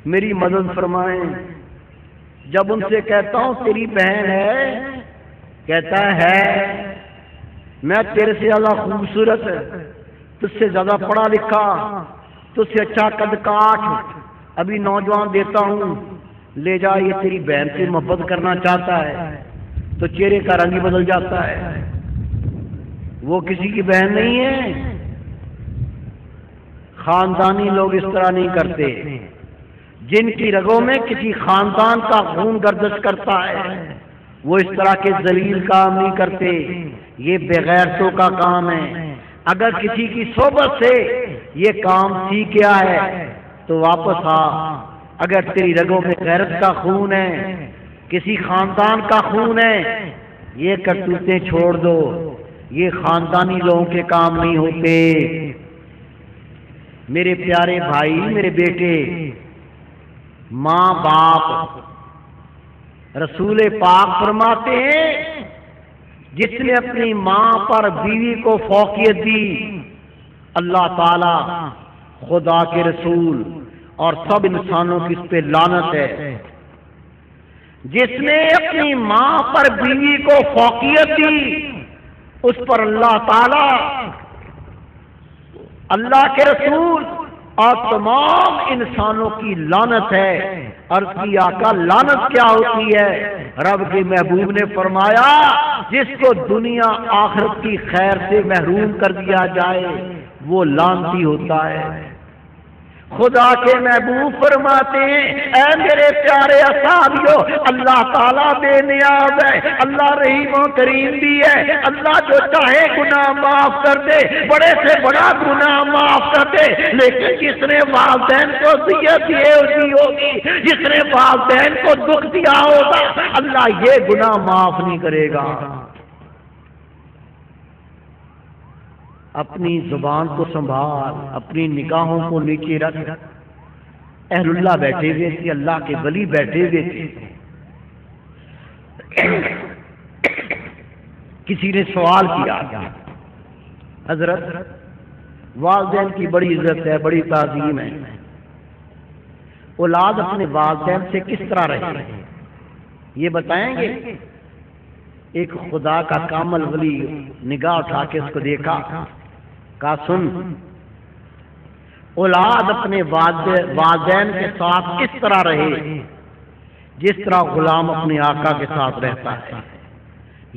میری مدد فرمائیں۔ جب ان سے کہتا ہوں تیری بہن ہے، کہتا ہے میں تیرے سے زیادہ خوبصورت، تجھ سے زیادہ پڑھا لکھا، تجھ سے اچھا قد کاٹ، ابھی نوجوان دیتا ہوں، لے جا، یہ تیری بہن سے محبت کرنا چاہتا ہے، تو چہرے کا رنگ ہی بدل جاتا ہے، وہ کسی کی بہن نہیں ہے۔ خاندانی لوگ اس طرح نہیں کرتے۔ جن کی رگوں میں کسی خاندان کا خون گردش کرتا ہے، وہ اس طرح کے ذلیل کام نہیں کرتے، یہ بغیرتوں کا کام ہے۔ اگر کسی کی صحبت سے یہ کام سیکھ گیا ہے تو واپس آ، اگر تیری رگوں میں غیرت کا خون ہے، کسی خاندان کا خون ہے، یہ کرتوتیں چھوڑ دو، یہ خاندانی لوگوں کے کام نہیں ہوتے۔ میرے پیارے بھائی، میرے بیٹے، ماں باپ، رسول پاک فرماتے ہیں جس نے اپنی ماں پر بیوی کو فوقیت دی، اللہ تعالی، خدا کے رسول اور سب انسانوں کی اس پہ لعنت ہے۔ جس نے اپنی ماں پر بیوی کو فوقیت دی، اس پر اللہ تعالی، اللہ کے رسول اور تمام انسانوں کی لعنت ہے۔ عرض کی آقا لعنت کیا ہوتی ہے؟ رب کے محبوب نے فرمایا جس کو دنیا آخرت کی خیر سے محروم کر دیا جائے وہ لعنتی ہوتا ہے۔ خدا کے محبوب فرماتے ہیں اے میرے پیارے اصحابیو، اللہ تعالیٰ بے نیاز ہے، اللہ رحیم و کریم بھی ہے، اللہ جو چاہے گناہ معاف کر دے، بڑے سے بڑا گناہ معاف کر دے، لیکن جس نے والدین کو اذیت دی ہوگی، جس نے والدین کو دکھ دیا ہوگا، اللہ یہ گناہ معاف نہیں کرے گا۔ اپنی زبان کو سنبھال، اپنی نگاہوں کو نیچے رکھ۔ اہل اللہ بیٹھے ہوئے تھے، اللہ کے ولی بیٹھے ہوئے تھے۔ کسی نے سوال کیا، حضرت والدین کی بڑی عزت ہے، بڑی تعظیم ہے، اولاد اپنے والدین سے کس طرح رہے، یہ بتائیں گے؟ ایک خدا کا کامل ولی نگاہ اٹھا کے اس کو دیکھا، کہا سن، اولاد اپنے والدین کے ساتھ کس طرح رہے جس طرح غلام اپنے آقا کے ساتھ رہتا ہے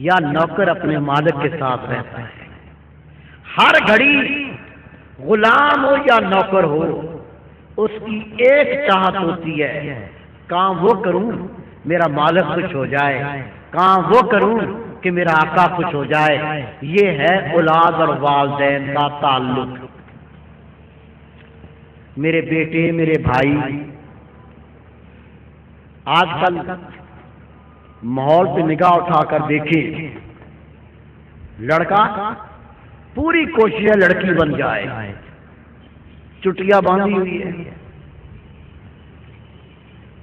یا نوکر اپنے مالک کے ساتھ رہتا ہے۔ ہر گھڑی غلام ہو یا نوکر ہو، اس کی ایک چاہت ہوتی ہے، کام وہ کروں میرا مالک خوش ہو جائے، کام وہ کروں کہ میرا آقا خوش ہو جائے۔ یہ ہے اولاد اور والدین کا تعلق۔ میرے بیٹے، میرے بھائی، آج کل ماحول پہ نگاہ اٹھا کر دیکھیں، لڑکا پوری کوشش ہے لڑکی بن جائے، چٹیاں باندھی ہوئی ہے،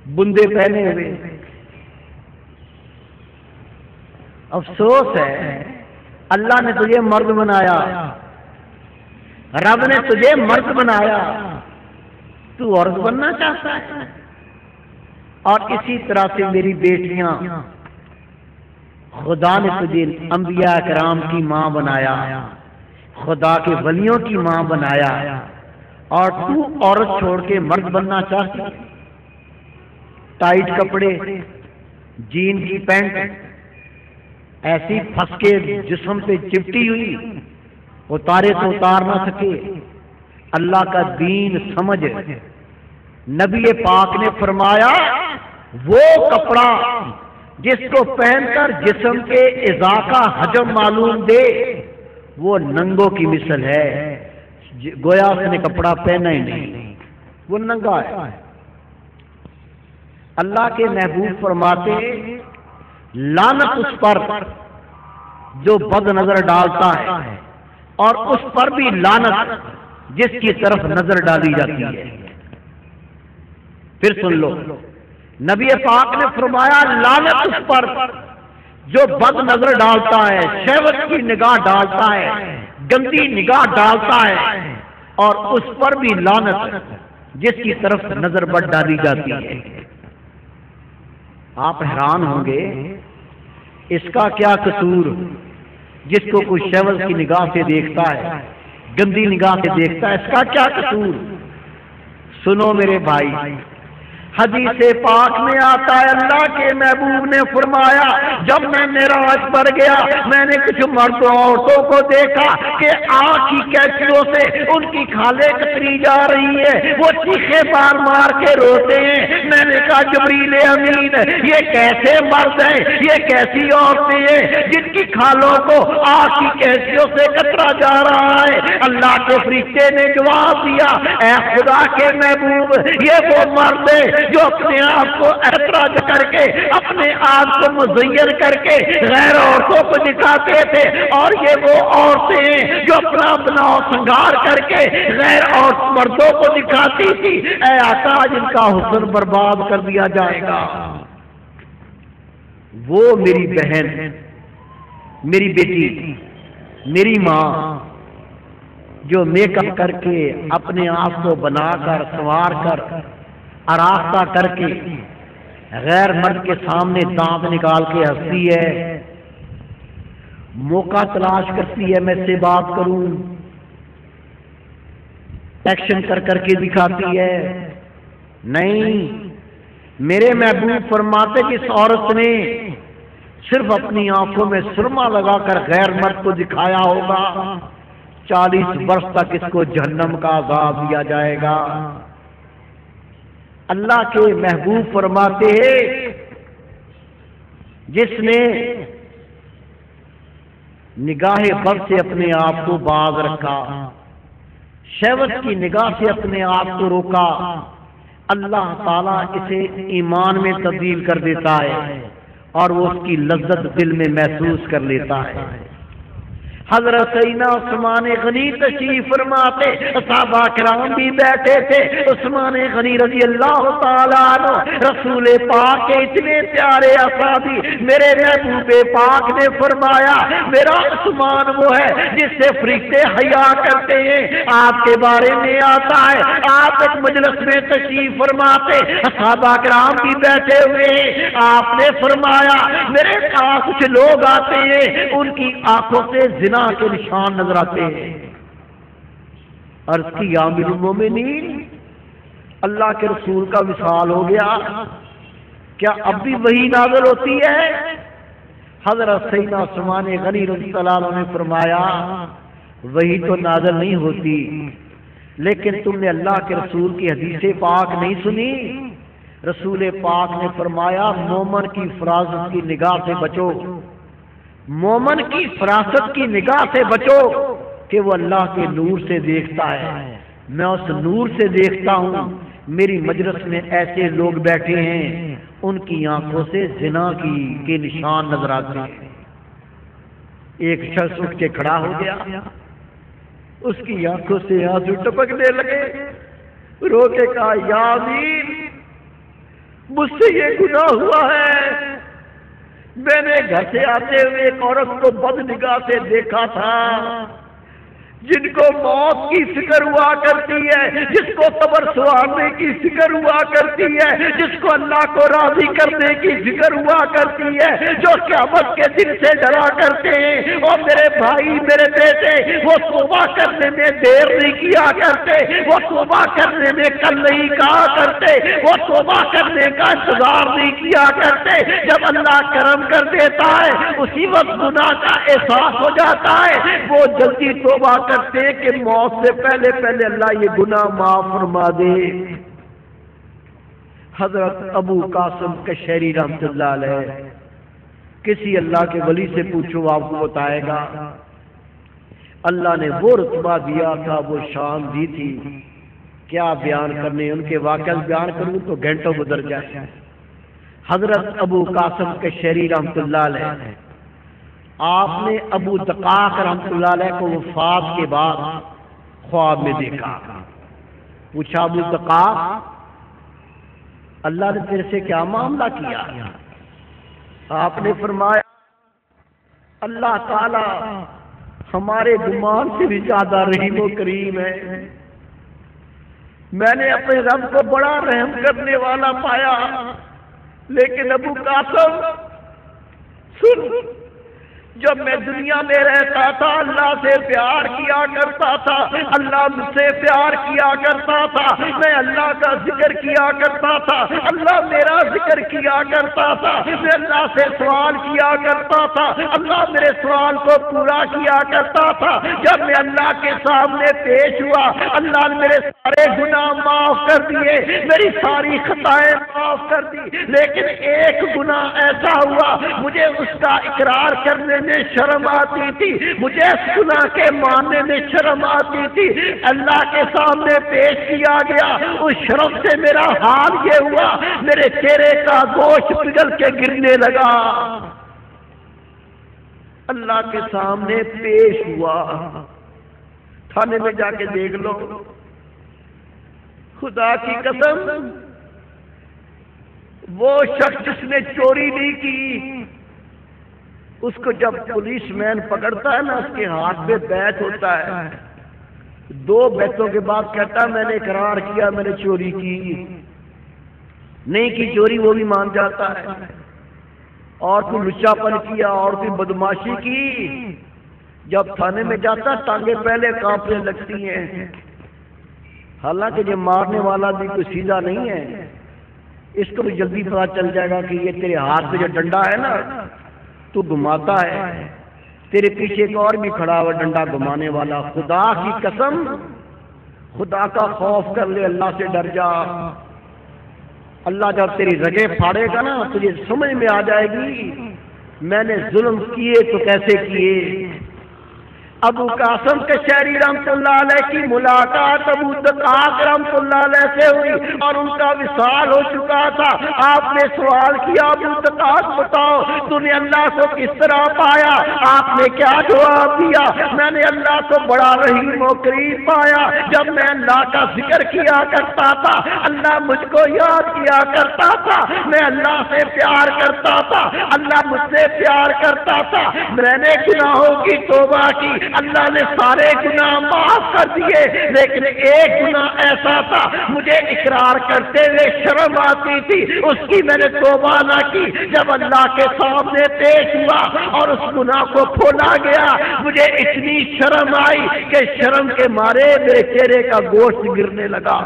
بندے پہنے ہوئے۔ افسوس ہے اللہ نے تجھے مرد بنایا، رب نے تجھے مرد بنایا، تو عورت بننا چاہتا ہے۔ اور اسی طرح سے میری بیٹیاں، خدا نے تجھے انبیاء کرام کی ماں بنایا، خدا کے ولیوں کی ماں بنایا، اور تو عورت چھوڑ کے مرد بننا چاہتی، ٹائٹ کپڑے، جین کی پینٹ ایسی پھنس کے جسم پہ چپٹی ہوئی، اتارے تو اتار نہ سکے۔ اللہ کا دین سمجھ، نبی پاک نے فرمایا وہ کپڑا جس کو پہن کر جسم کے اعضاء کا حجم معلوم دے وہ ننگوں کی مثل ہے، گویا اس نے کپڑا پہنا ہی نہیں، وہ ننگا ہے۔ اللہ کے محبوب فرماتے لعنت اس پر جو بد نظر ڈالتا ہے، اور اس پر بھی لعنت جس کی طرف نظر ڈالی جاتی ہے۔ پھر سن لو، نبی پاک نے فرمایا لعنت اس پر جو بد نظر ڈالتا ہے، شہوت کی نگاہ ڈالتا ہے، گندی نگاہ ڈالتا ہے، اور اس پر بھی لعنت جس کی طرف نظر بد ڈالی جاتی ہے۔ آپ حیران ہوں گے اس کا کیا قصور، جس کو کوئی شہوت کی نگاہ سے دیکھتا ہے، گندی نگاہ سے دیکھتا ہے، اس کا کیا قصور؟ سنو میرے بھائی، حدیث پاک میں آتا ہے اللہ کے محبوب نے فرمایا جب میں معراج پر گیا میں نے کچھ مرد عورتوں کو دیکھا کہ آنکھ کی کیچیوں سے ان کی کھالیں کتری جا رہی ہے، وہ چیخے مار مار کے روتے ہیں۔ میں نے کہا جبریل امین یہ کیسے مرد ہیں، یہ کیسی عورتیں ہیں جن کی کھالوں کو آنکھ کی کیچیوں سے کترا جا رہا ہے؟ اللہ کے فرشتے نے جواب دیا اے خدا کے محبوب یہ وہ مرد ہے جو اپنے آپ کو اعتراض کر کے اپنے آپ کو مزین کر کے غیر عورتوں کو دکھاتے تھے، اور یہ وہ عورتیں ہیں جو اپنا بناؤ سنگار کر کے غیر عورت مردوں کو دکھاتی تھی۔ اے آقا جن کا حسن برباد کر دیا جائے گا، وہ میری بہن، میری بیٹی، میری ماں جو میک اپ کر کے اپنے آپ کو بنا کر سنوار کر آراستہ کر کے غیر مرد کے سامنے دانت نکال کے ہنستی ہے، موقع تلاش کرتی ہے میں سے بات کروں، ایکشن کر کر کے دکھاتی ہے۔ نہیں، میرے محبوب فرماتے کہ اس عورت نے صرف اپنی آنکھوں میں سرما لگا کر غیر مرد کو دکھایا ہوگا، 40 برس تک اس کو جہنم کا عذاب دیا جائے گا۔ اللہ کے محبوب فرماتے ہیں جس نے نگاہ بد سے اپنے آپ کو باز رکھا، شہوت کی نگاہ سے اپنے آپ کو روکا، اللہ تعالیٰ اسے ایمان میں تبدیل کر دیتا ہے اور وہ اس کی لذت دل میں محسوس کر لیتا ہے۔ حضرت سیدنا عثمان غنی تشریف فرماتے، صحابہ کرام بھی بیٹھے تھے، عثمان غنی رضی اللہ تعالیٰ عنہ رسول پاک کے اتنے پیارے اصحابی، میرے محبوب پاک نے فرمایا میرا عثمان وہ ہے جس سے فرشتے حیا کرتے ہیں۔ آپ کے بارے میں آتا ہے آپ ایک مجلس میں تشریف فرماتے، صحابہ کرام بھی بیٹھے ہوئے ہیں، آپ نے فرمایا میرے پاس کچھ لوگ آتے ہیں ان کی آنکھوں سے زنا کے نشان نظر آتے ہیں۔ عرض کی یا امیر المومنین اللہ کے رسول کا وصال ہو گیا، کیا اب بھی وہی نازل ہوتی ہے؟ حضرت سیدنا عثمان غنی رضی اللہ عنہ نے فرمایا وہی تو نازل نہیں ہوتی، لیکن تم نے اللہ کے رسول کی حدیث پاک نہیں سنی؟ رسول پاک نے فرمایا مومن کی فراست کی نگاہ سے بچو، مومن کی فراست کی نگاہ سے بچو کہ وہ اللہ کے نور سے دیکھتا ہے، میں اس نور سے دیکھتا ہوں۔ میری مجلس میں ایسے لوگ بیٹھے ہیں ان کی آنکھوں سے زنا کے نشان نظر آتے ہیں۔ ایک شخص اٹھ کے کھڑا ہو گیا، اس کی آنکھوں سے آنسو ٹپکنے لگے، رو کے کہا یا امیر مجھ سے یہ گناہ ہوا ہے، میں نے گھر سے آتے ہوئے ایک عورت کو بد نگاہ سے دیکھا تھا، جن کو موت کی فکر ہوا کرتی ہے، جس کو قبر سوارنے کی فکر ہوا کرتی ہے، جس کو اللہ کو راضی کرنے کی فکر ہوا کرتی ہے، جو قیامت کے دن سے ڈرا کرتے ہیں۔ اور میرے بھائی میرے بیٹے وہ توبہ کرنے میں دیر نہیں کیا کرتے، وہ توبہ کرنے میں کل نہیں کہا کرتے، وہ توبہ کرنے کا انتظار نہیں کیا کرتے۔ جب اللہ کرم کر دیتا ہے اسی وقت گناہ کا احساس ہو جاتا ہے، وہ جلدی توبہ کرتے کہ موت سے پہلے پہلے اللہ یہ گناہ معاف فرما دے۔ حضرت ابو قاسم کشیری رحمۃ اللہ علیہ، کسی اللہ کے ولی سے پوچھو آپ کو بتائے گا، اللہ نے وہ رتبہ دیا تھا، وہ شان دی تھی، کیا بیان کرنے، ان کے واقعات بیان کروں تو گھنٹوں گزر جائے۔ حضرت ابو قاسم کشیری رحمۃ اللہ علیہ، آپ نے ابو دقاق رحمۃ اللہ علیہ کو وفات کے بعد خواب میں دیکھا، پوچھا ابو دقاق اللہ نے تیرے سے کیا معاملہ کیا؟ آپ نے فرمایا اللہ تعالی ہمارے گمان سے بھی زیادہ رحیم و کریم ہے، میں نے اپنے رب کو بڑا رحم کرنے والا پایا، لیکن ابو قاسم سن، جب میں دنیا میں رہتا تھا اللہ سے پیار کیا کرتا تھا، اللہ مجھ سے پیار کیا کرتا تھا، میں اللہ کا ذکر کیا کرتا تھا، اللہ میرا ذکر کیا کرتا تھا، میں اللہ سے سوال کیا کرتا تھا، اللہ میرے سوال کو پورا کیا کرتا تھا۔ جب میں اللہ کے سامنے پیش ہوا، اللہ نے میرے سارے گناہ معاف کر دیے، میری ساری خطائیں معاف کر دی، لیکن ایک گناہ ایسا ہوا مجھے اس کا اقرار کرنے میں شرم آتی تھی، مجھے گناہ کے ماننے میں شرم آتی تھی۔ اللہ کے سامنے پیش کیا گیا، اس شرم سے میرا حال یہ ہوا میرے چہرے کا گوشت پگھل کے گرنے لگا۔ اللہ کے سامنے پیش ہوا، تھانے میں جا کے دیکھ لو، خدا کی قسم وہ شخص جس نے چوری نہیں کی، اس کو جب پولیس مین پکڑتا ہے نا، اس کے ہاتھ پہ بیعت ہوتا ہے، 2 بیعتوں کے بعد کہتا ہے میں نے اقرار کیا میں نے چوری کی، نہیں کی چوری وہ بھی مان جاتا ہے، اور کوئی لچا پن کیا اور کوئی بدماشی کی، جب تھانے میں جاتا ٹانگیں پہلے کانپنے لگتی ہیں، حالانکہ یہ مارنے والا بھی کوئی سیدھا نہیں ہے، اس کو بھی جلدی پتا چل جائے گا کہ یہ تیرے ہاتھ پہ جو ڈنڈا ہے نا تو گھماتا ہے، تیرے پیچھے ایک اور بھی کھڑا ہوا ڈنڈا گھمانے والا۔ خدا کی قسم خدا کا خوف کر لے، اللہ سے ڈر جا۔ اللہ جب تیری رگیں پھاڑے گا نا تجھے سمجھ میں آ جائے گی میں نے ظلم کیے تو کیسے کیے۔ ابو قاسم کشمیری رحمۃ اللہ علیہ کی ملاقات ابو دقاق رحمۃ اللہ علیہ سے ہوئی اور ان کا وصال ہو چکا تھا۔ آپ نے سوال کیا ابو دقاق بتاؤ تو نے اللہ کو کس طرح پایا؟ آپ نے کیا جواب دیا؟ میں نے اللہ کو بڑا رحیم و کریم پایا، جب میں اللہ کا ذکر کیا کرتا تھا اللہ مجھ کو یاد کیا کرتا تھا، میں اللہ سے پیار کرتا تھا، اللہ مجھ سے پیار کرتا تھا، میں نے گناہوں کی توبہ کی، اللہ نے سارے گناہ معاف کر دیے، لیکن ایک گناہ ایسا تھا مجھے اقرار کرتے ہوئے شرم آتی تھی، اس کی میں نے توبہ نہ کی۔ جب اللہ کے سامنے پیش ہوا اور اس گناہ کو کھولا گیا مجھے اتنی شرم آئی کہ شرم کے مارے میرے چہرے کا گوشت گرنے لگا۔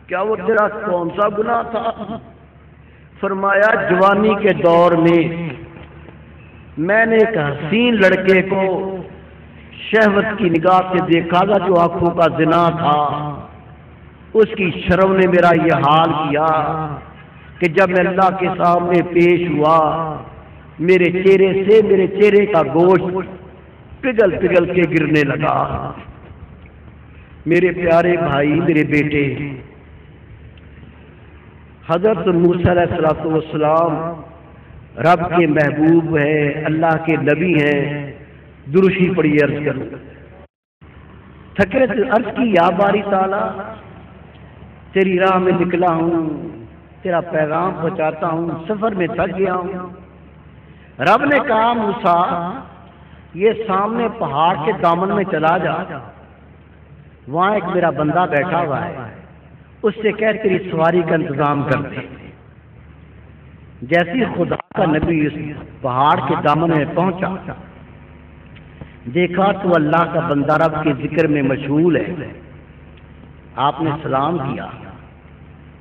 کیا وہ تیرا کون سا گناہ تھا؟ فرمایا جوانی کے دور میں میں نے ایک حسین لڑکے کو شہوت کی نگاہ سے دیکھا تھا جو آنکھوں کا زنا تھا، اس کی شرم نے میرا یہ حال کیا کہ جب میں اللہ کے سامنے پیش ہوا میرے چہرے سے میرے چہرے کا گوشت پگھل پگھل کے گرنے لگا۔ میرے پیارے بھائی میرے بیٹے، حضرت موسیٰ علیہ السلام رب کے محبوب ہے، اللہ کے نبی ہیں، درشی پڑی عرض کروں تھکرت عرض کی یا باری تعالی تیری راہ میں نکلا ہوں، تیرا پیغام پہنچاتا ہوں، سفر میں تھک گیا ہوں۔ رب نے کہا موسیٰ یہ سامنے پہاڑ کے دامن میں چلا جا، وہاں ایک میرا بندہ بیٹھا ہوا ہے، اس سے کہہ تیری سواری کا انتظام کر دے۔ جیسی خدا کا نبی اس پہاڑ کے دامن میں پہنچا دیکھا تو اللہ کا بندہ رب کے ذکر میں مشغول ہے۔ آپ نے سلام کیا،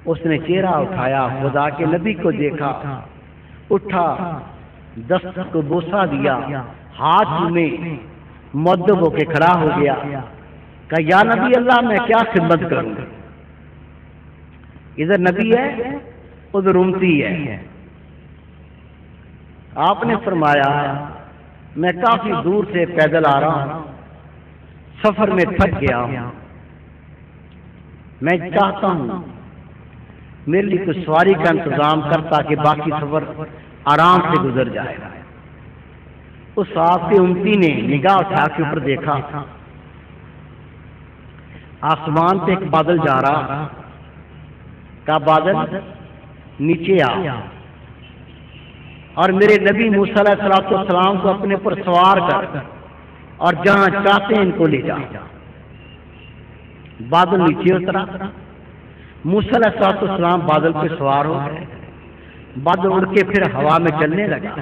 اس نے چہرہ اٹھایا، خدا کے نبی کو دیکھا، اٹھا، دست کو بوسہ دیا، ہاتھ میں مؤدب ہو کے کھڑا ہو گیا، کہا یا نبی اللہ میں کیا خدمت کروں؟ ادھر نبی ہے ادھر امتی ہے۔ آپ نے فرمایا میں کافی دور سے پیدل آ رہا ہوں، سفر میں تھک گیا ہوں، میں چاہتا ہوں میرے لیے کوئی سواری کا انتظام کر تاکہ باقی سفر آرام سے گزر جائے۔ اس آپ کے امتی نے نگاہ اٹھا کے اوپر دیکھا، آسمان پہ ایک بادل جا رہا، کا بادل نیچے آ اور میرے نبی موسیٰ علیہ السلام کو اپنے پر سوار کر اور جہاں چاہتے ہیں ان کو لے جا۔ بادل نیچے اترا، موسیٰ علیہ السلام بادل پہ سوار ہو گئے، بادل اڑ کے پھر ہوا میں چلنے لگا۔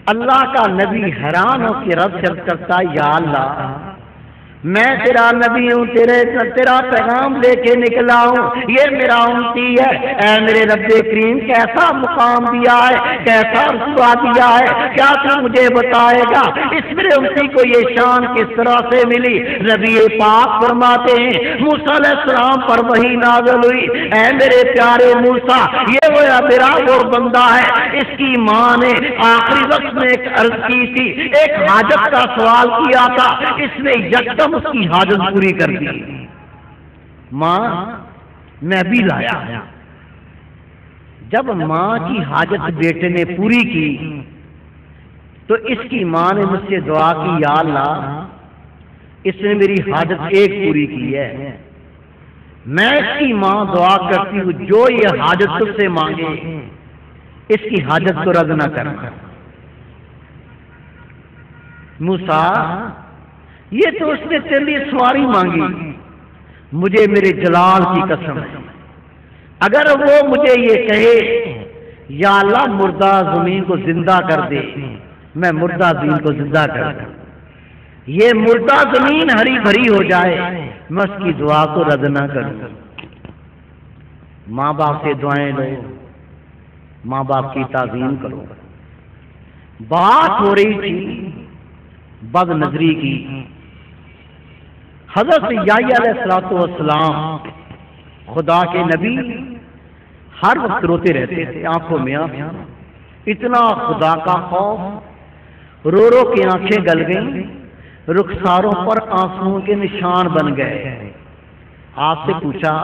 اللہ کا نبی حیران ہو کے رب سے کرتا یا اللہ میں تیرا نبی ہوں، تیرا پیغام لے کے نکلا ہوں، یہ میرا امتی ہے، اے میرے رب کریم کیسا مقام دیا ہے، کیسا رتبہ دیا ہے، کیا تو مجھے بتائے گا اس میرے امتی کو یہ شان کس طرح سے ملی؟ نبی پاک فرماتے ہیں موسیٰ علیہ السلام پر وحی نازل ہوئی، اے میرے پیارے موسیٰ یہ وہ میرا وہ بندہ ہے، اس کی ماں نے آخری وقت میں ایک عرض کی تھی، ایک حاجت کا سوال کیا تھا، اس نے یکدم اس کی حاجت پوری کر دی۔ ماں میں بھی لایا۔ جب ماں کی حاجت بیٹے نے پوری کی تو اس کی ماں نے مجھ سے دعا کی یا اللہ اس نے میری حاجت ایک پوری کی ہے، میں اس کی ماں دعا کرتی ہوں جو یہ حاجت تجھ سے مانگے اس کی حاجت کو رد نہ کرنا۔ موسیٰ یہ تو اس نے تیرے لیے سواری مانگی، مجھے میرے جلال کی قسم ہے اگر وہ مجھے یہ کہے یا اللہ مردہ زمین کو زندہ کر دے، میں مردہ زمین کو زندہ کر دوں، یہ مردہ زمین ہری بھری ہو جائے میں اس کی دعا کو رد نہ کروں۔ ماں باپ سے دعائیں لو، ماں باپ کی تعظیم کرو۔ بات ہو رہی تھی بد نظری کی۔ حضرت یحییٰ علیہ السلام خدا کے نبی ہر وقت روتے رہتے تھے، آنکھوں میں اتنا خدا کا خوف، رو رو کے آنکھیں گل گئیں، رخساروں پر آنسوؤں کے نشان بن گئے۔ آپ سے پوچھا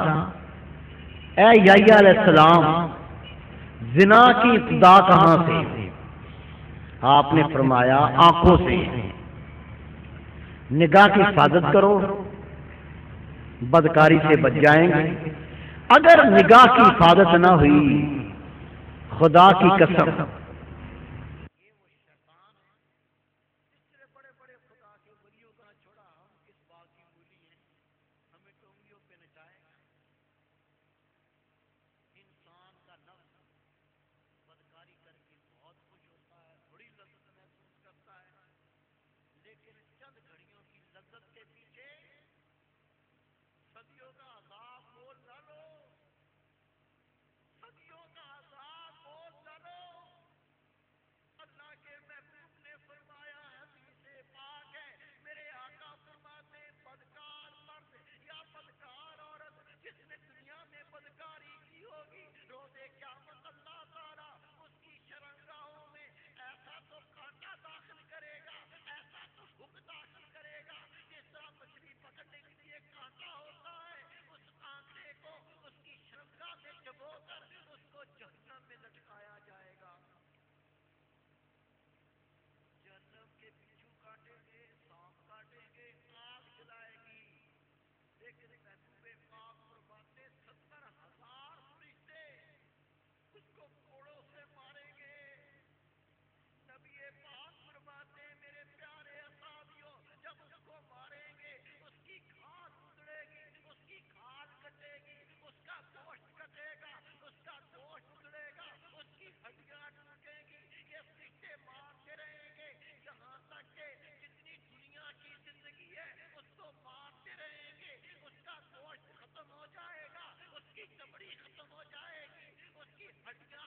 اے یحییٰ علیہ السلام زنا کی ابتدا کہاں سے؟ آپ نے فرمایا آنکھوں سے۔ نگاہ کی حفاظت کرو، بدکاری سے بچ جائیں گے۔ اگر نگاہ کی حفاظت نہ ہوئی خدا کی قسم چمڑی ختم ہو جائے گی، اس کی ہڈیاں